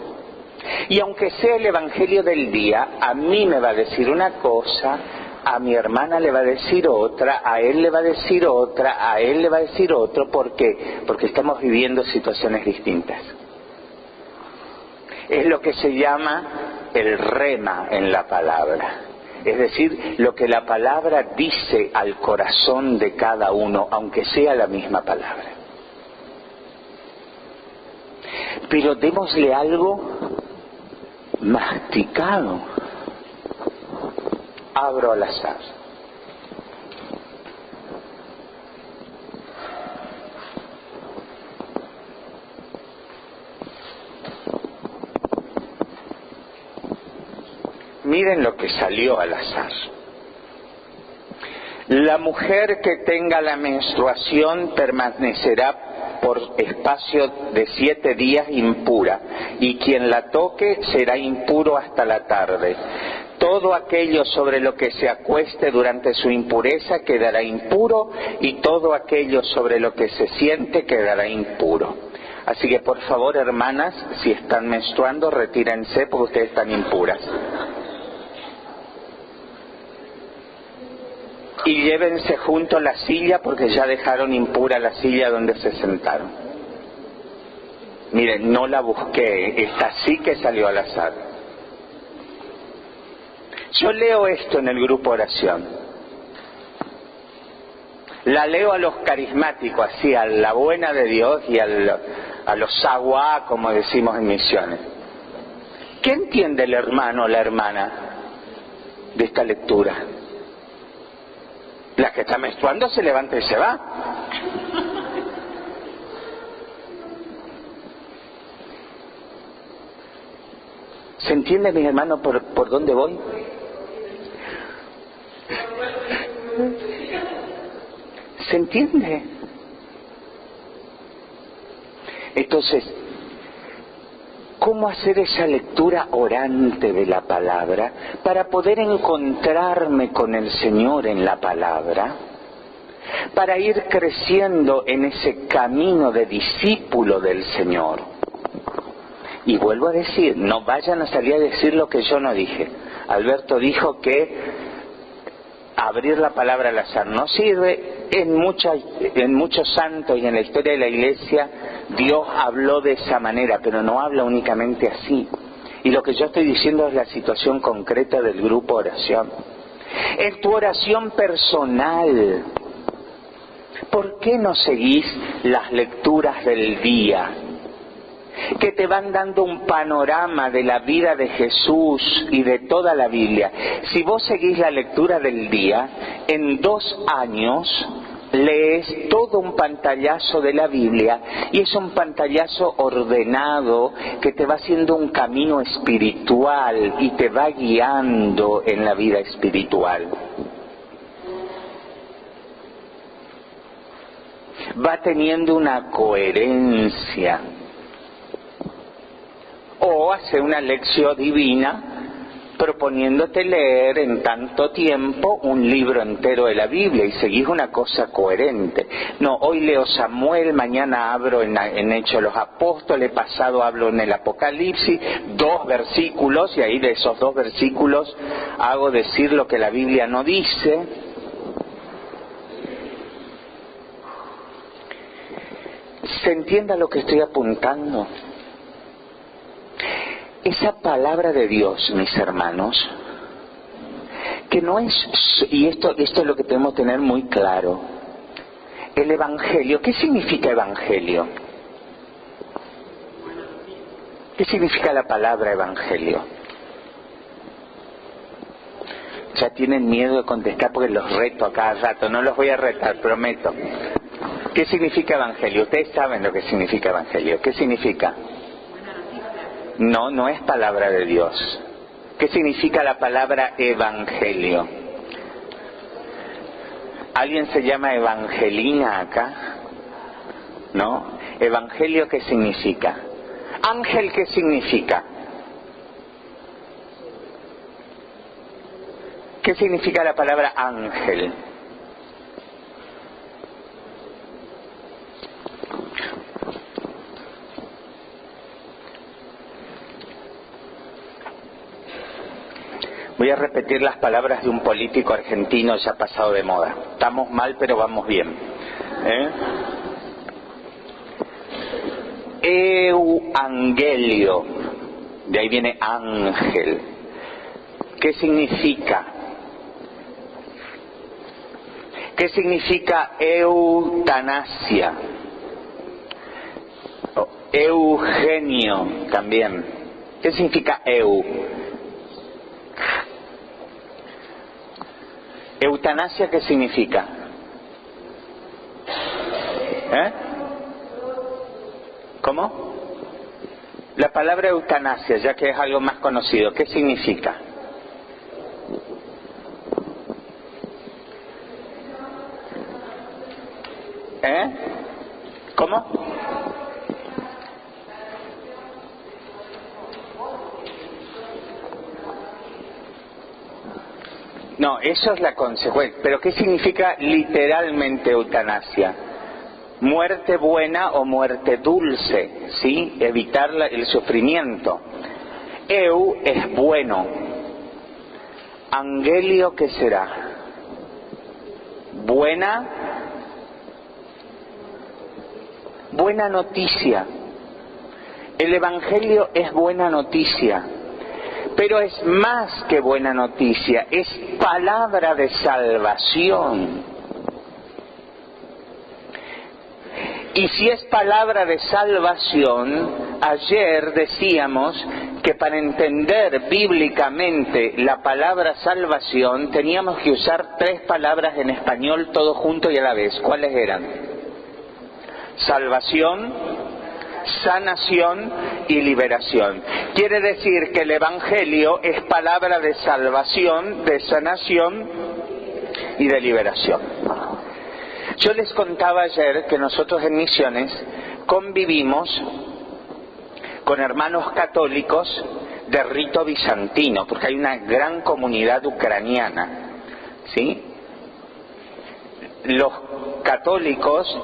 Y aunque sea el Evangelio del día, a mí me va a decir una cosa, a mi hermana le va a decir otra, a él le va a decir otra, a él le va a decir otro. ¿Por qué? Porque estamos viviendo situaciones distintas. Es lo que se llama el rema en la palabra. Es decir, lo que la palabra dice al corazón de cada uno, aunque sea la misma palabra. Pero démosle algo masticado. Abro al azar. Miren lo que salió al azar. La mujer que tenga la menstruación permanecerá por espacio de 7 días impura, y quien la toque será impuro hasta la tarde. Todo aquello sobre lo que se acueste durante su impureza quedará impuro, y todo aquello sobre lo que se siente quedará impuro. Así que por favor, hermanas, si están menstruando, retírense porque ustedes están impuras. Y llévense junto a la silla porque ya dejaron impura la silla donde se sentaron. Miren, no la busqué, esta sí que salió al azar. Yo leo esto en el grupo oración. La leo a los carismáticos, así, a la buena de Dios y a los aguá, como decimos en misiones. ¿Qué entiende el hermano o la hermana de esta lectura? La que está menstruando se levanta y se va. ¿Se entiende, mis hermanos, por dónde voy? ¿Se entiende? Entonces, ¿cómo hacer esa lectura orante de la palabra para poder encontrarme con el Señor en la palabra? Para ir creciendo en ese camino de discípulo del Señor. Y vuelvo a decir, no vayan a salir a decir lo que yo no dije. Alberto dijo que abrir la palabra al azar no sirve. En muchos santos y en la historia de la Iglesia Dios habló de esa manera, pero no habla únicamente así. Y lo que yo estoy diciendo es la situación concreta del grupo oración. En tu oración personal, ¿por qué no seguís las lecturas del día? Que te van dando un panorama de la vida de Jesús y de toda la Biblia. Si vos seguís la lectura del día, en 2 años lees todo un pantallazo de la Biblia, y es un pantallazo ordenado que te va haciendo un camino espiritual y te va guiando en la vida espiritual. Va teniendo una coherencia. O hace una lección divina proponiéndote leer en tanto tiempo un libro entero de la Biblia y seguís una cosa coherente. No, hoy leo Samuel, mañana abro en Hechos de los Apóstoles, pasado hablo en el Apocalipsis, 2 versículos, y ahí de esos 2 versículos hago decir lo que la Biblia no dice. ¿Se entiende a lo que estoy apuntando? Esa palabra de Dios, mis hermanos, que no es, y esto es lo que tenemos que tener muy claro, el Evangelio. ¿Qué significa Evangelio? ¿Qué significa la palabra Evangelio? Ya tienen miedo de contestar porque los reto a cada rato. No los voy a retar, prometo. ¿Qué significa Evangelio? Ustedes saben lo que significa Evangelio. ¿Qué significa? No, no es palabra de Dios. ¿Qué significa la palabra evangelio? ¿Alguien se llama Evangelina acá? ¿No? ¿Evangelio qué significa? ¿Ángel qué significa? ¿Qué significa la palabra ángel? Voy a repetir las palabras de un político argentino ya pasado de moda. Estamos mal, pero vamos bien. Euangelio, de ahí viene ángel. ¿Qué significa? ¿Qué significa eutanasia? Eugenio también. ¿Qué significa eu? Eutanasia, ¿qué significa? ¿Cómo? La palabra eutanasia, ya que es algo más conocido, ¿qué significa? ¿Cómo? No, eso es la consecuencia. ¿Pero qué significa literalmente eutanasia? Muerte buena o muerte dulce, ¿sí? Evitar el sufrimiento. Eu es bueno. Angelio, ¿qué será? Buena noticia. El Evangelio es buena noticia. Pero es más que buena noticia, es palabra de salvación. Y si es palabra de salvación, ayer decíamos que para entender bíblicamente la palabra salvación teníamos que usar 3 palabras en español todo junto y a la vez. ¿Cuáles eran? Salvación, sanación y liberación. Quiere decir que el Evangelio es palabra de salvación, de sanación y de liberación. Yo les contaba ayer que nosotros en Misiones convivimos con hermanos católicos de rito bizantino, porque hay una gran comunidad ucraniana, ¿sí? Los católicos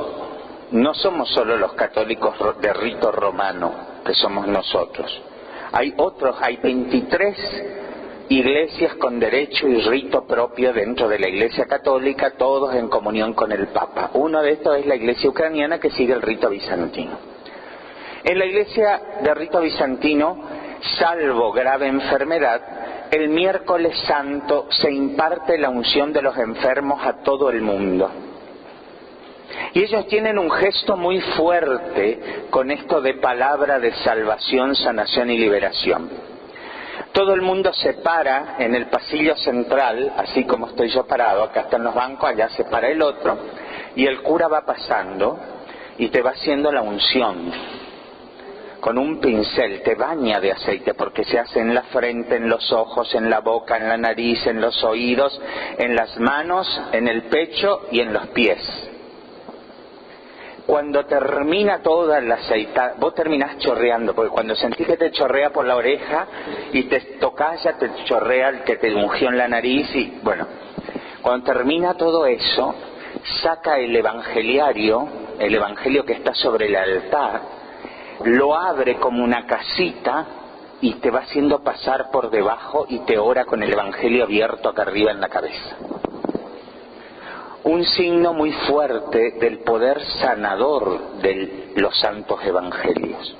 no somos solo los católicos de rito romano, que somos nosotros. Hay 23 iglesias con derecho y rito propio dentro de la Iglesia Católica, todos en comunión con el Papa. Uno de estos es la Iglesia ucraniana, que sigue el rito bizantino. En la Iglesia de rito bizantino, salvo grave enfermedad, el miércoles santo se imparte la unción de los enfermos a todo el mundo. Y ellos tienen un gesto muy fuerte con esto de palabra de salvación, sanación y liberación. Todo el mundo se para en el pasillo central, así como estoy yo parado, acá están los bancos, allá se para el otro, y el cura va pasando y te va haciendo la unción. Con un pincel te baña de aceite, porque se hace en la frente, en los ojos, en la boca, en la nariz, en los oídos, en las manos, en el pecho y en los pies. Cuando termina toda la aceitada, vos terminás chorreando, porque cuando sentís que te chorrea por la oreja y te tocas, ya te chorrea el que te ungió en la nariz y bueno, cuando termina todo eso, saca el evangeliario, el evangelio que está sobre el altar, lo abre como una casita y te va haciendo pasar por debajo y te ora con el evangelio abierto acá arriba en la cabeza. Un signo muy fuerte del poder sanador de los santos evangelios.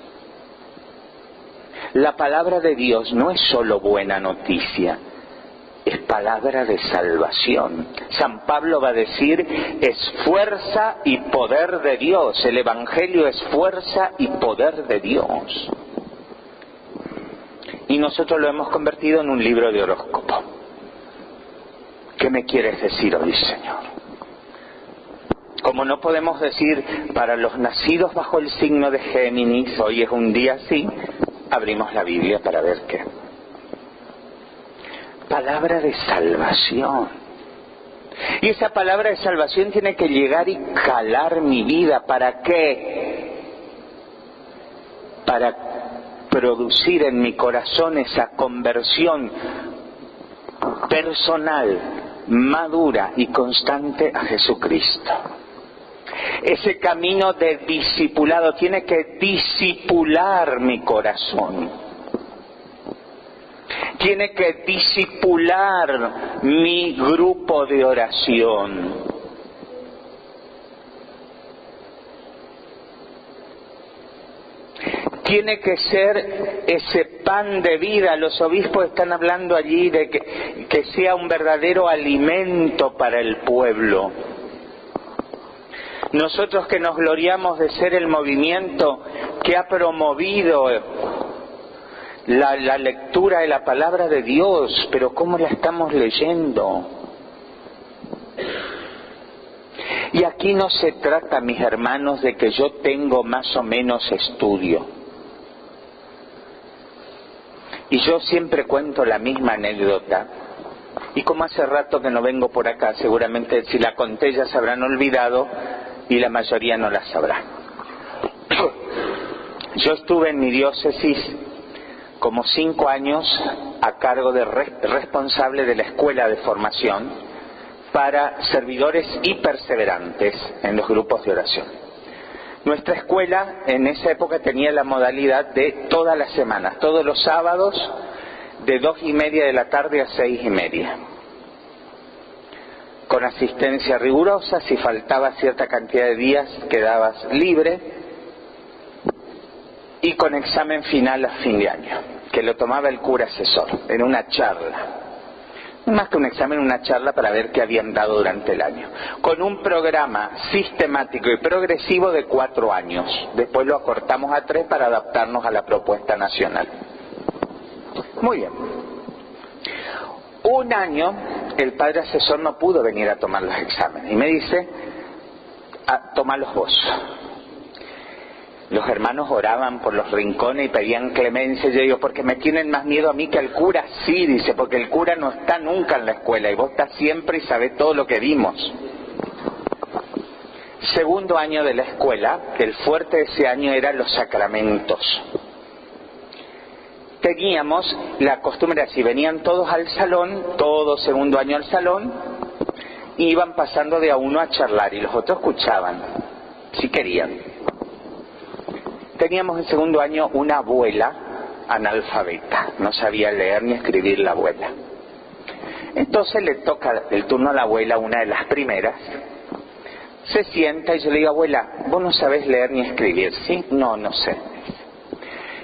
La palabra de Dios no es solo buena noticia, es palabra de salvación. San Pablo va a decir, es fuerza y poder de Dios. El Evangelio es fuerza y poder de Dios. Y nosotros lo hemos convertido en un libro de horóscopo. ¿Qué me quieres decir hoy, Señor? Como no podemos decir, para los nacidos bajo el signo de Géminis, hoy es un día así, abrimos la Biblia para ver qué. Palabra de salvación. Y esa palabra de salvación tiene que llegar y calar mi vida. ¿Para qué? Para producir en mi corazón esa conversión personal, madura y constante a Jesucristo. Ese camino de discipulado tiene que discipular mi corazón. Tiene que discipular mi grupo de oración. Tiene que ser ese pan de vida. Los obispos están hablando allí de que sea un verdadero alimento para el pueblo. Nosotros que nos gloriamos de ser el movimiento que ha promovido la lectura de la palabra de Dios, pero ¿cómo la estamos leyendo? Y aquí no se trata, mis hermanos, de que yo tengo más o menos estudio. Y yo siempre cuento la misma anécdota. Y como hace rato que no vengo por acá, seguramente si la conté ya se habrán olvidado y la mayoría no la sabrá. Yo estuve en mi diócesis como 5 años a cargo de responsable de la escuela de formación para servidores y perseverantes en los grupos de oración. Nuestra escuela en esa época tenía la modalidad de todas las semanas, todos los sábados, de 2:30 de la tarde a 6:30. Con asistencia rigurosa, si faltaba cierta cantidad de días quedabas libre, y con examen final a fin de año, que lo tomaba el cura asesor, en una charla. Más que un examen, una charla para ver qué habían dado durante el año. Con un programa sistemático y progresivo de 4 años. Después lo acortamos a 3 para adaptarnos a la propuesta nacional. Muy bien. Un año el padre asesor no pudo venir a tomar los exámenes. Y me dice, tómalos vos. Los hermanos oraban por los rincones y pedían clemencia. Yo digo, porque me tienen más miedo a mí que al cura. Sí, dice, porque el cura no está nunca en la escuela y vos estás siempre y sabés todo lo que vimos. Segundo año de la escuela, el fuerte de ese año eran los sacramentos. Teníamos la costumbre así, venían todos al salón, todo segundo año al salón, y iban pasando de a uno a charlar y los otros escuchaban, si querían. Teníamos en segundo año una abuela analfabeta, no sabía leer ni escribir la abuela. Entonces le toca el turno a la abuela, una de las primeras. Se sienta y yo le digo, abuela, vos no sabés leer ni escribir, ¿sí? No, no sé.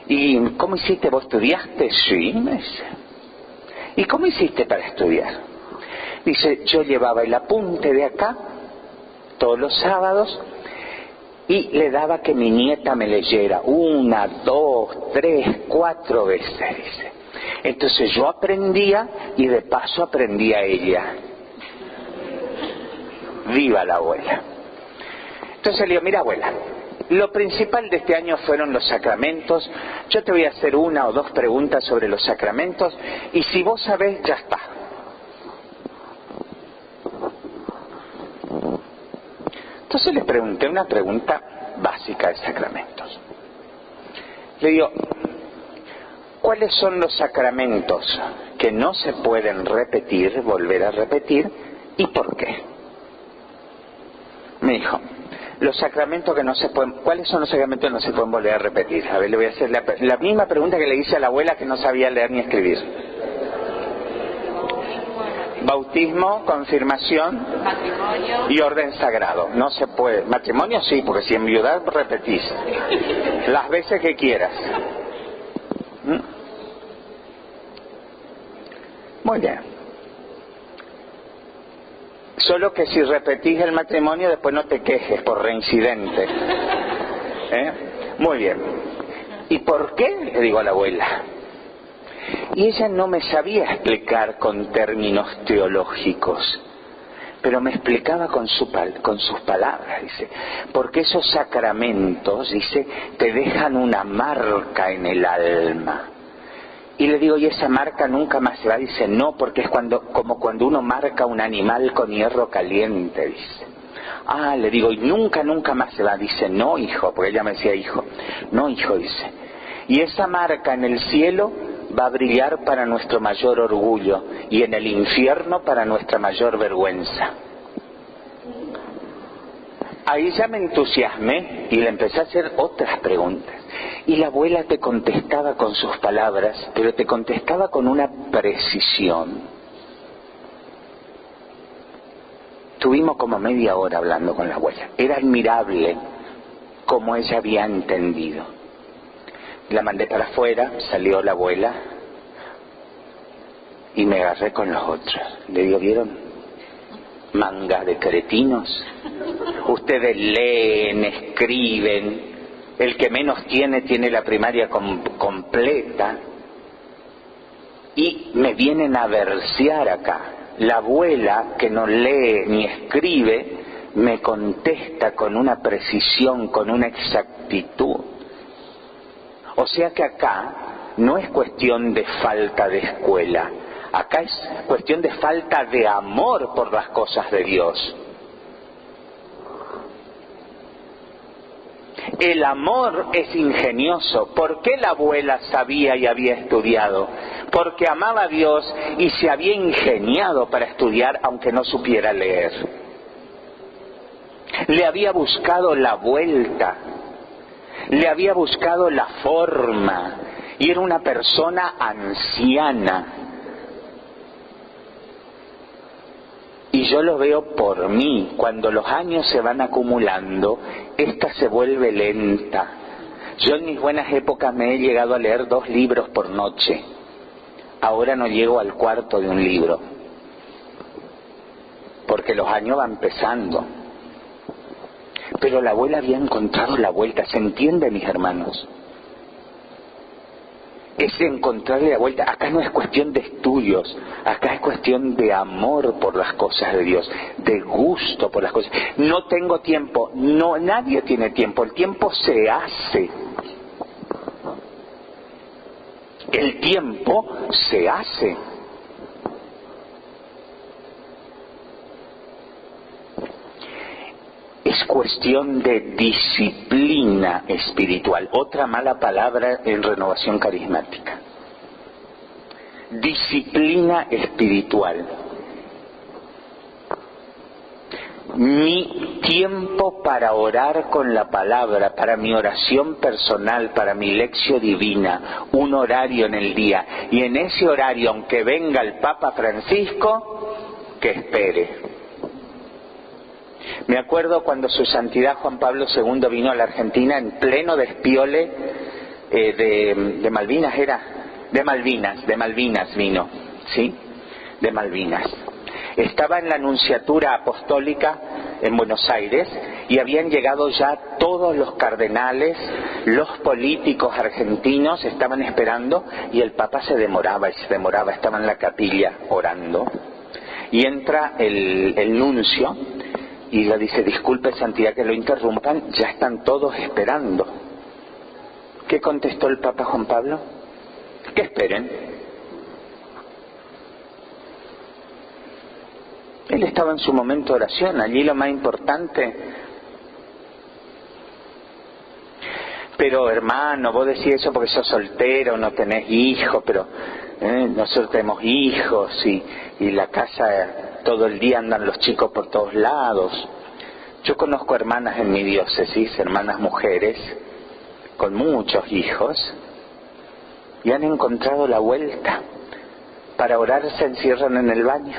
¿Y cómo hiciste? ¿Vos estudiaste? Sí, me dice. ¿Y cómo hiciste para estudiar? Dice, yo llevaba el apunte de acá todos los sábados y le daba que mi nieta me leyera 1, 2, 3, 4 veces, dice. Entonces yo aprendía y de paso aprendía ella. Viva la abuela. Entonces le digo, mira abuela, lo principal de este año fueron los sacramentos. Yo te voy a hacer 1 o 2 preguntas sobre los sacramentos y si vos sabés, ya está. Entonces le pregunté una pregunta básica de sacramentos. Le digo, ¿cuáles son los sacramentos que no se pueden repetir, volver a repetir, y por qué? Me dijo, los sacramentos que no se pueden, ¿cuáles son los sacramentos que no se pueden volver a repetir? A ver, le voy a hacer la misma pregunta que le hice a la abuela que no sabía leer ni escribir. Bautismo, confirmación, matrimonio y orden sagrado. No se puede. Matrimonio sí, porque si enviudás repetís las veces que quieras. Muy bien. Solo que si repetís el matrimonio después no te quejes por reincidente. Muy bien. ¿Y por qué? Le digo a la abuela. Y ella no me sabía explicar con términos teológicos, pero me explicaba con sus palabras, dice, porque esos sacramentos, dice, te dejan una marca en el alma. Y le digo, ¿y esa marca nunca más se va? Dice, no, porque es como cuando uno marca un animal con hierro caliente, dice. Ah, le digo, ¿y nunca más se va? Dice, no, hijo, porque ella me decía hijo. No, hijo, dice. Y esa marca en el cielo va a brillar para nuestro mayor orgullo y en el infierno para nuestra mayor vergüenza. Ahí ya me entusiasmé y le empecé a hacer otras preguntas. Y la abuela te contestaba con sus palabras, pero te contestaba con una precisión. Tuvimos como media hora hablando con la abuela. Era admirable cómo ella había entendido. La mandé para afuera, salió la abuela y me agarré con los otros. Le digo, ¿vieron? Manga de cretinos. Ustedes leen, escriben. El que menos tiene la primaria completa. me vienen a versear acá. La abuela, que no lee ni escribe, me contesta con una precisión, con una exactitud. O sea que acá no es cuestión de falta de escuela, acá es cuestión de falta de amor por las cosas de Dios. El amor es ingenioso. ¿Por qué la abuela sabía y había estudiado? Porque amaba a Dios y se había ingeniado para estudiar aunque no supiera leer. Le había buscado la vuelta, le había buscado la forma, y era una persona anciana. Y yo lo veo por mí, cuando los años se van acumulando, esta se vuelve lenta. Yo en mis buenas épocas me he llegado a leer 2 libros por noche. Ahora no llego al cuarto de un libro, porque los años van pesando. Pero la abuela había encontrado la vuelta, ¿se entiende, mis hermanos? Es encontrarle la vuelta. Acá no es cuestión de estudios, acá es cuestión de amor por las cosas de Dios, de gusto por las cosas. No tengo tiempo, no, nadie tiene tiempo, el tiempo se hace. El tiempo se hace. Es cuestión de disciplina espiritual. Otra mala palabra en renovación carismática. Disciplina espiritual. Mi tiempo para orar con la palabra, para mi oración personal, para mi lección divina, un horario en el día. Y en ese horario, aunque venga el Papa Francisco, que espere. Me acuerdo cuando su santidad Juan Pablo II vino a la Argentina en pleno despiole de Malvinas, de Malvinas vino, ¿sí? De Malvinas. Estaba en la Nunciatura Apostólica en Buenos Aires y habían llegado ya todos los cardenales, los políticos argentinos estaban esperando y el Papa se demoraba, estaba en la capilla orando. Y entra el nuncio y le dice: disculpe santidad que lo interrumpan, ya están todos esperando. ¿Qué contestó el Papa Juan Pablo? Que esperen. Él estaba en su momento de oración, allí lo más importante. Pero hermano, vos decís eso porque sos soltero, no tenés hijos, pero nosotros tenemos hijos y la casa... Todo el día andan los chicos por todos lados. Yo conozco hermanas en mi diócesis, hermanas mujeres, con muchos hijos, y han encontrado la vuelta. Para orar se encierran en el baño.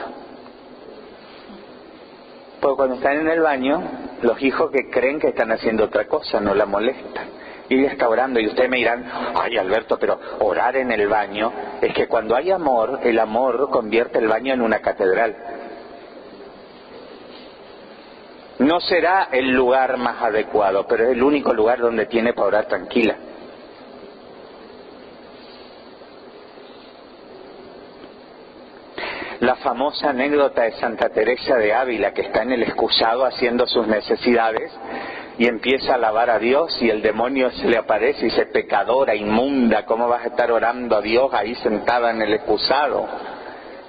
Porque cuando están en el baño, los hijos que creen que están haciendo otra cosa, no la molestan. Y ella está orando y ustedes me dirán: ay Alberto, pero orar en el baño, es que cuando hay amor, el amor convierte el baño en una catedral. No será el lugar más adecuado, pero es el único lugar donde tiene para orar tranquila. La famosa anécdota de Santa Teresa de Ávila, que está en el excusado haciendo sus necesidades y empieza a alabar a Dios y el demonio se le aparece y dice: pecadora, inmunda, ¿cómo vas a estar orando a Dios ahí sentada en el excusado?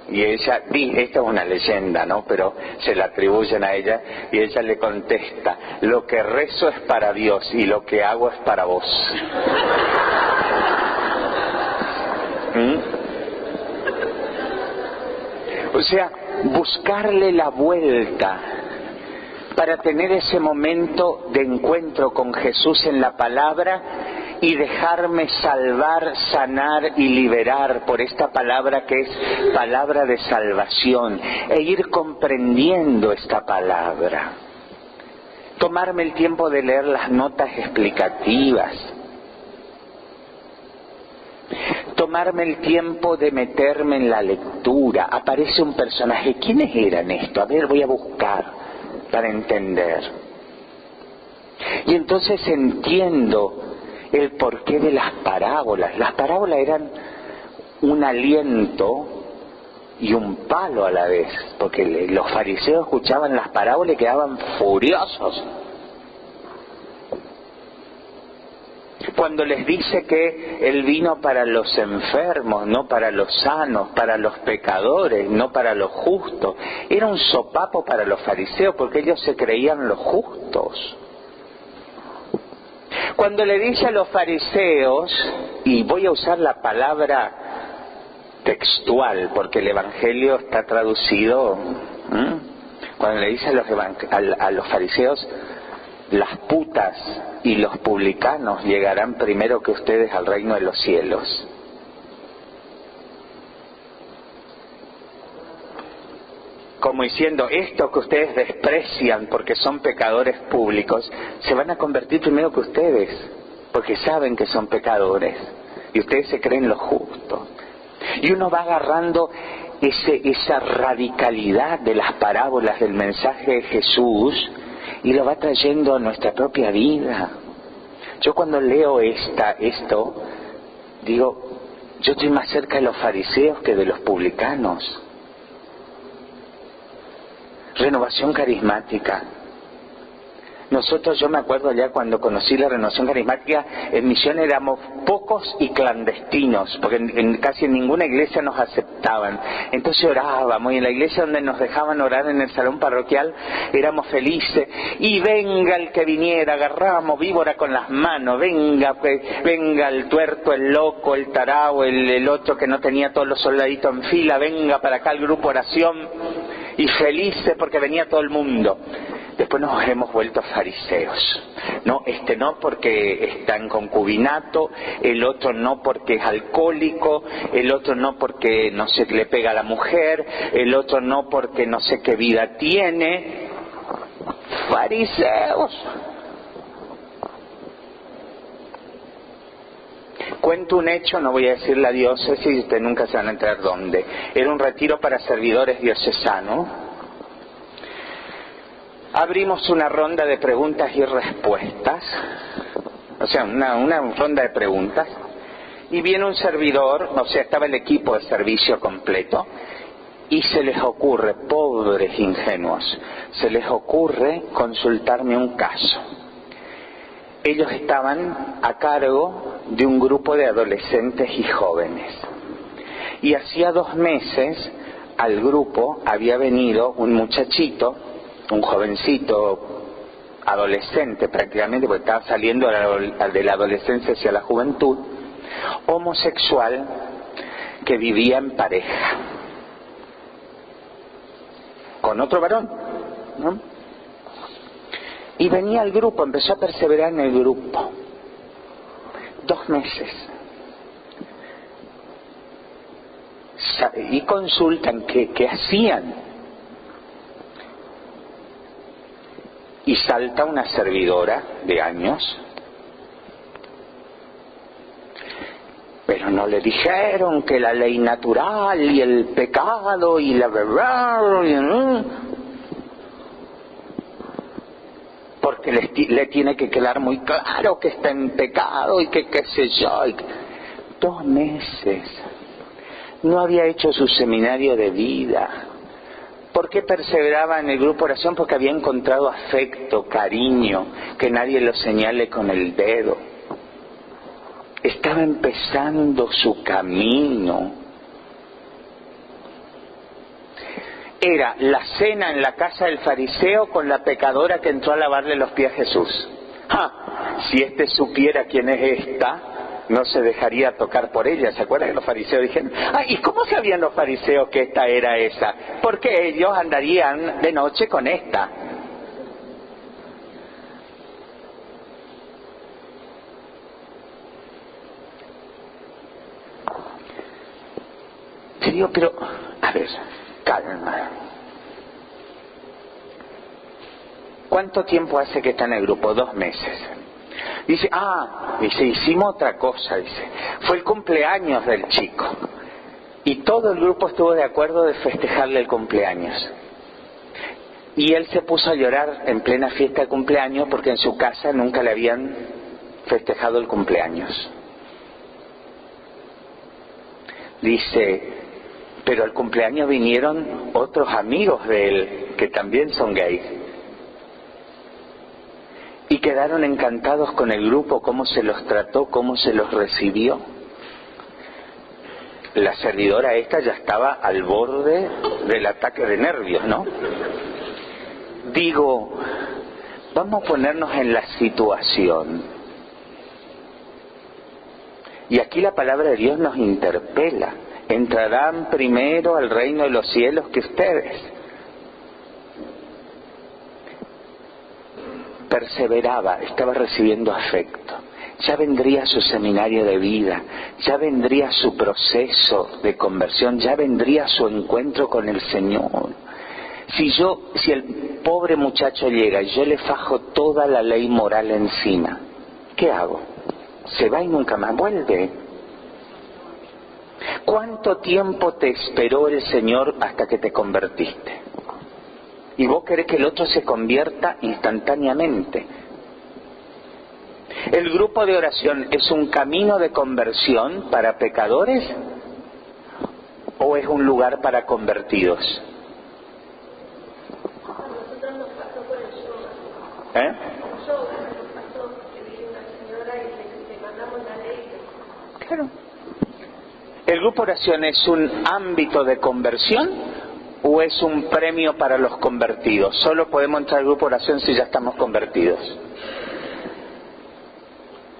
Y ella, esta es una leyenda, ¿no? Pero se la atribuyen a ella y ella le contesta: lo que rezo es para Dios y lo que hago es para vos. O sea, buscarle la vuelta para tener ese momento de encuentro con Jesús en la palabra y dejarme salvar, sanar y liberar por esta palabra que es palabra de salvación, e ir comprendiendo esta palabra. Tomarme el tiempo de leer las notas explicativas. Tomarme el tiempo de meterme en la lectura. Aparece un personaje. ¿Quiénes eran esto? A ver, voy a buscar para entender. Y entonces entiendo el porqué de las parábolas. Las parábolas eran un aliento y un palo a la vez, porque los fariseos escuchaban las parábolas y quedaban furiosos. Cuando les dice que Él vino para los enfermos, no para los sanos, para los pecadores, no para los justos, era un sopapo para los fariseos porque ellos se creían los justos. Cuando le dice a los fariseos, y voy a usar la palabra textual porque el Evangelio está traducido, cuando le dice a los fariseos, las putas y los publicanos llegarán primero que ustedes al reino de los cielos. Como diciendo, esto que ustedes desprecian porque son pecadores públicos, se van a convertir primero que ustedes, porque saben que son pecadores, y ustedes se creen los justos. Y uno va agarrando esa radicalidad de las parábolas del mensaje de Jesús y lo va trayendo a nuestra propia vida. Yo cuando leo esto, digo, yo estoy más cerca de los fariseos que de los publicanos. Renovación carismática. Nosotros, yo me acuerdo ya cuando conocí la renovación carismática, en Misión éramos pocos y clandestinos, porque casi en ninguna iglesia nos aceptaban. Entonces orábamos, y en la iglesia donde nos dejaban orar en el salón parroquial, éramos felices. Y venga el que viniera, agarrábamos víbora con las manos, venga el tuerto, el loco, el tarao, el otro que no tenía todos los soldaditos en fila, venga para acá el grupo oración, y felices porque venía todo el mundo. Después nos hemos vuelto fariseos. No, no porque está en concubinato, el otro no porque es alcohólico, el otro no porque no sé le pega a la mujer, el otro no porque no sé qué vida tiene. Fariseos. Cuento un hecho, no voy a decir la diócesis, ustedes nunca se van a enterar dónde. Era un retiro para servidores diocesanos. Abrimos una ronda de preguntas y respuestas, o sea, una ronda de preguntas, y viene un servidor, o sea, estaba el equipo de servicio completo, y se les ocurre, pobres ingenuos, se les ocurre consultarme un caso. Ellos estaban a cargo de un grupo de adolescentes y jóvenes, y hacía 2 meses al grupo había venido un muchachito, un jovencito, adolescente prácticamente, porque estaba saliendo de la adolescencia hacia la juventud, homosexual, que vivía en pareja con otro varón, ¿no? Y venía al grupo, empezó a perseverar en el grupo 2 meses, y consultan qué hacían. Y salta una servidora de años, pero no le dijeron que la ley natural y el pecado y la verdad, porque le tiene que quedar muy claro que está en pecado y que qué sé yo. 2 meses, no había hecho su seminario de vida. ¿Por qué perseveraba en el grupo oración? Porque había encontrado afecto, cariño, que nadie lo señale con el dedo. Estaba empezando su camino. Era la cena en la casa del fariseo con la pecadora que entró a lavarle los pies a Jesús. Si supiera quién es esta, no se dejaría tocar por ella. ¿Se acuerdan que los fariseos dijeron? ¿Y cómo sabían los fariseos que esta era esa? Porque ellos andarían de noche con esta. Te digo, pero, a ver, calma. ¿Cuánto tiempo hace que está en el grupo? 2 meses. Dice, hicimos otra cosa, dice. Fue el cumpleaños del chico. Y todo el grupo estuvo de acuerdo de festejarle el cumpleaños. Y él se puso a llorar en plena fiesta de cumpleaños porque en su casa nunca le habían festejado el cumpleaños. Dice, Pero al cumpleaños vinieron otros amigos de él, que también son gays. Y quedaron encantados con el grupo, cómo se los trató, cómo se los recibió. La servidora esta ya estaba al borde del ataque de nervios, ¿no? Digo, vamos a ponernos en la situación. Y aquí la palabra de Dios nos interpela. Entrarán primero al reino de los cielos que ustedes. Perseveraba, estaba recibiendo afecto. Ya vendría su seminario de vida, ya vendría su proceso de conversión, ya vendría su encuentro con el Señor. Si el pobre muchacho llega y yo le fajo toda la ley moral encima, ¿qué hago? Se va y nunca más vuelve. ¿Cuánto tiempo te esperó el Señor hasta que te convertiste? Y vos querés que el otro se convierta instantáneamente. ¿El grupo de oración es un camino de conversión para pecadores o es un lugar para convertidos? Claro. ¿El grupo de oración es un ámbito de conversión o es un premio para los convertidos? Solo podemos entrar al grupo de oración si ya estamos convertidos.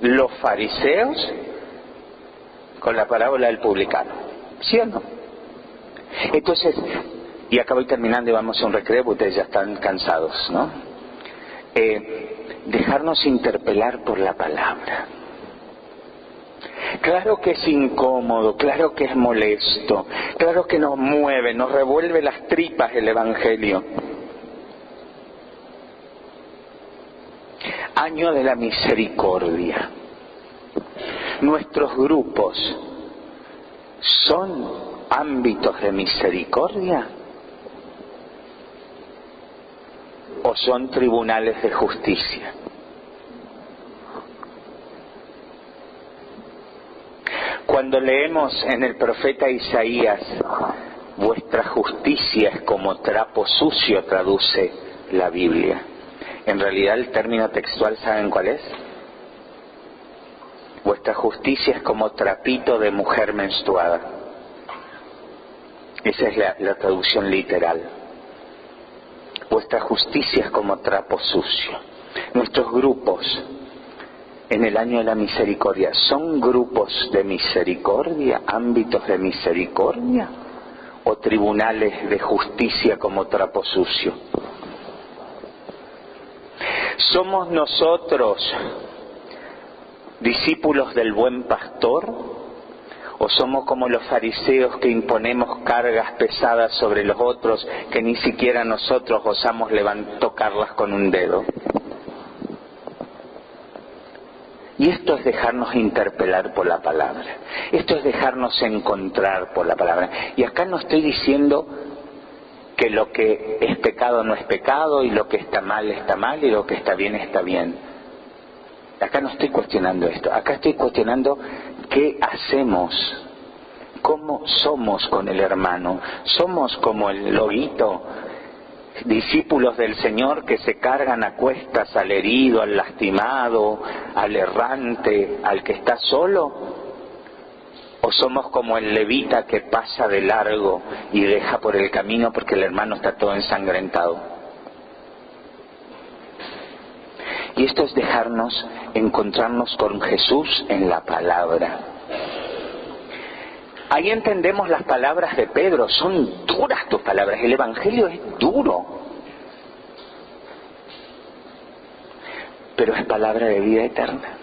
Los fariseos con la parábola del publicano, ¿sí o no? Entonces, y acá voy terminando y vamos a un recreo, ustedes ya están cansados, ¿no? Dejarnos interpelar por la palabra. Claro que es incómodo, claro que es molesto, claro que nos mueve, nos revuelve las tripas el Evangelio. Año de la misericordia. ¿Nuestros grupos son ámbitos de misericordia o son tribunales de justicia? Cuando leemos en el profeta Isaías, vuestra justicia es como trapo sucio, traduce la Biblia. En realidad el término textual, ¿saben cuál es? Vuestra justicia es como trapito de mujer menstruada. Esa es la traducción literal. Vuestra justicia es como trapo sucio. Nuestros grupos en el año de la misericordia, ¿son grupos de misericordia, ámbitos de misericordia o tribunales de justicia como trapo sucio? ¿Somos nosotros discípulos del buen pastor o somos como los fariseos que imponemos cargas pesadas sobre los otros que ni siquiera nosotros osamos tocarlas con un dedo? Y esto es dejarnos interpelar por la palabra. Esto es dejarnos encontrar por la palabra. Y acá no estoy diciendo que lo que es pecado no es pecado y lo que está mal y lo que está bien está bien. Acá no estoy cuestionando esto. Acá estoy cuestionando qué hacemos, cómo somos con el hermano. Somos como el loguito, discípulos del Señor que se cargan a cuestas al herido, al lastimado, al errante, al que está solo, o somos como el levita que pasa de largo y deja por el camino porque el hermano está todo ensangrentado. Y esto es dejarnos encontrarnos con Jesús en la palabra. Ahí entendemos las palabras de Pedro, son duras tus palabras, el Evangelio es duro, pero es palabra de vida eterna.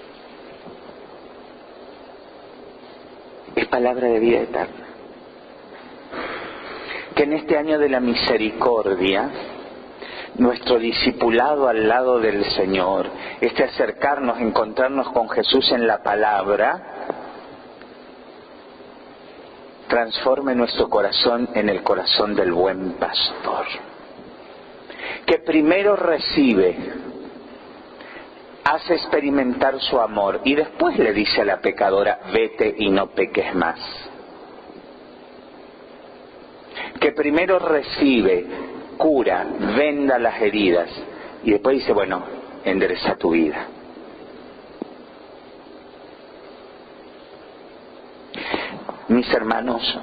Es palabra de vida eterna. Que en este año de la misericordia, nuestro discipulado al lado del Señor, este acercarnos, encontrarnos con Jesús en la palabra, transforme nuestro corazón en el corazón del buen pastor, que primero recibe, hace experimentar su amor y después le dice a la pecadora, vete y no peques más. que primero recibe, cura, venda las heridas y después dice, bueno, endereza tu vida. Mis hermanos,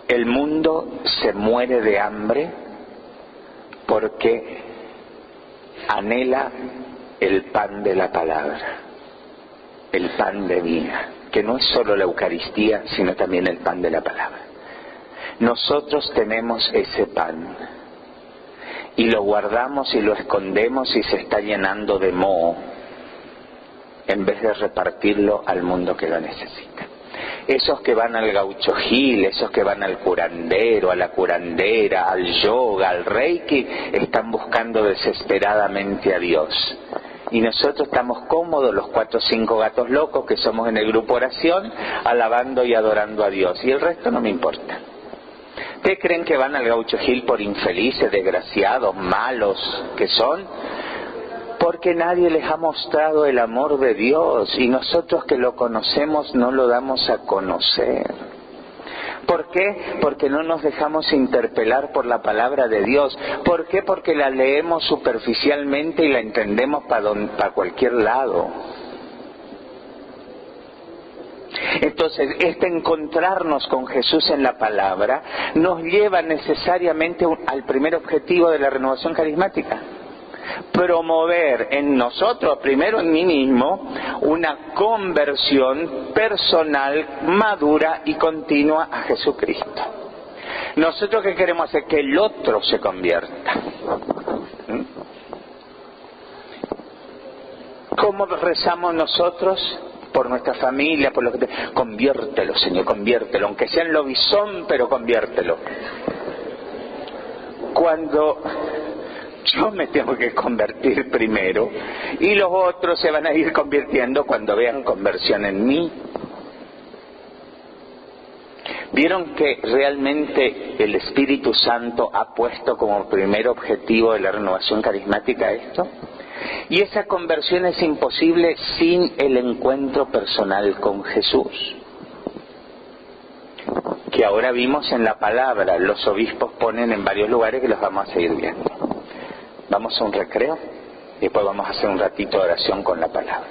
el mundo se muere de hambre porque anhela el pan de la palabra, el pan de vida, que no es solo la Eucaristía, sino también el pan de la palabra. Nosotros tenemos ese pan y lo guardamos y lo escondemos y se está llenando de moho en vez de repartirlo al mundo que lo necesita. Esos que van al Gaucho Gil, esos que van al curandero, a la curandera, al yoga, al reiki, están buscando desesperadamente a Dios. Y nosotros estamos cómodos, los 4 o 5 gatos locos que somos en el grupo oración, alabando y adorando a Dios. Y el resto no me importa. ¿Ustedes creen que van al Gaucho Gil por infelices, desgraciados, malos que son? Porque nadie les ha mostrado el amor de Dios y nosotros que lo conocemos no lo damos a conocer. ¿Por qué? Porque no nos dejamos interpelar por la palabra de Dios. ¿Por qué? Porque la leemos superficialmente y la entendemos para cualquier lado. Entonces, este encontrarnos con Jesús en la palabra nos lleva necesariamente al primer objetivo de la renovación carismática. Promover en nosotros, primero en mí mismo, una conversión personal, madura y continua a Jesucristo. ¿Nosotros qué queremos hacer? Que el otro se convierta. ¿Cómo rezamos nosotros? Por nuestra familia, por lo que conviértelo, Señor, conviértelo, aunque sea en lobizón, pero conviértelo. Cuando yo me tengo que convertir primero y los otros se van a ir convirtiendo cuando vean conversión en mí. ¿Vieron que realmente el Espíritu Santo ha puesto como primer objetivo de la renovación carismática esto? Y esa conversión es imposible sin el encuentro personal con Jesús, que ahora vimos en la palabra. Los obispos ponen en varios lugares que los vamos a seguir viendo. Vamos a un recreo y después vamos a hacer un ratito de oración con la palabra.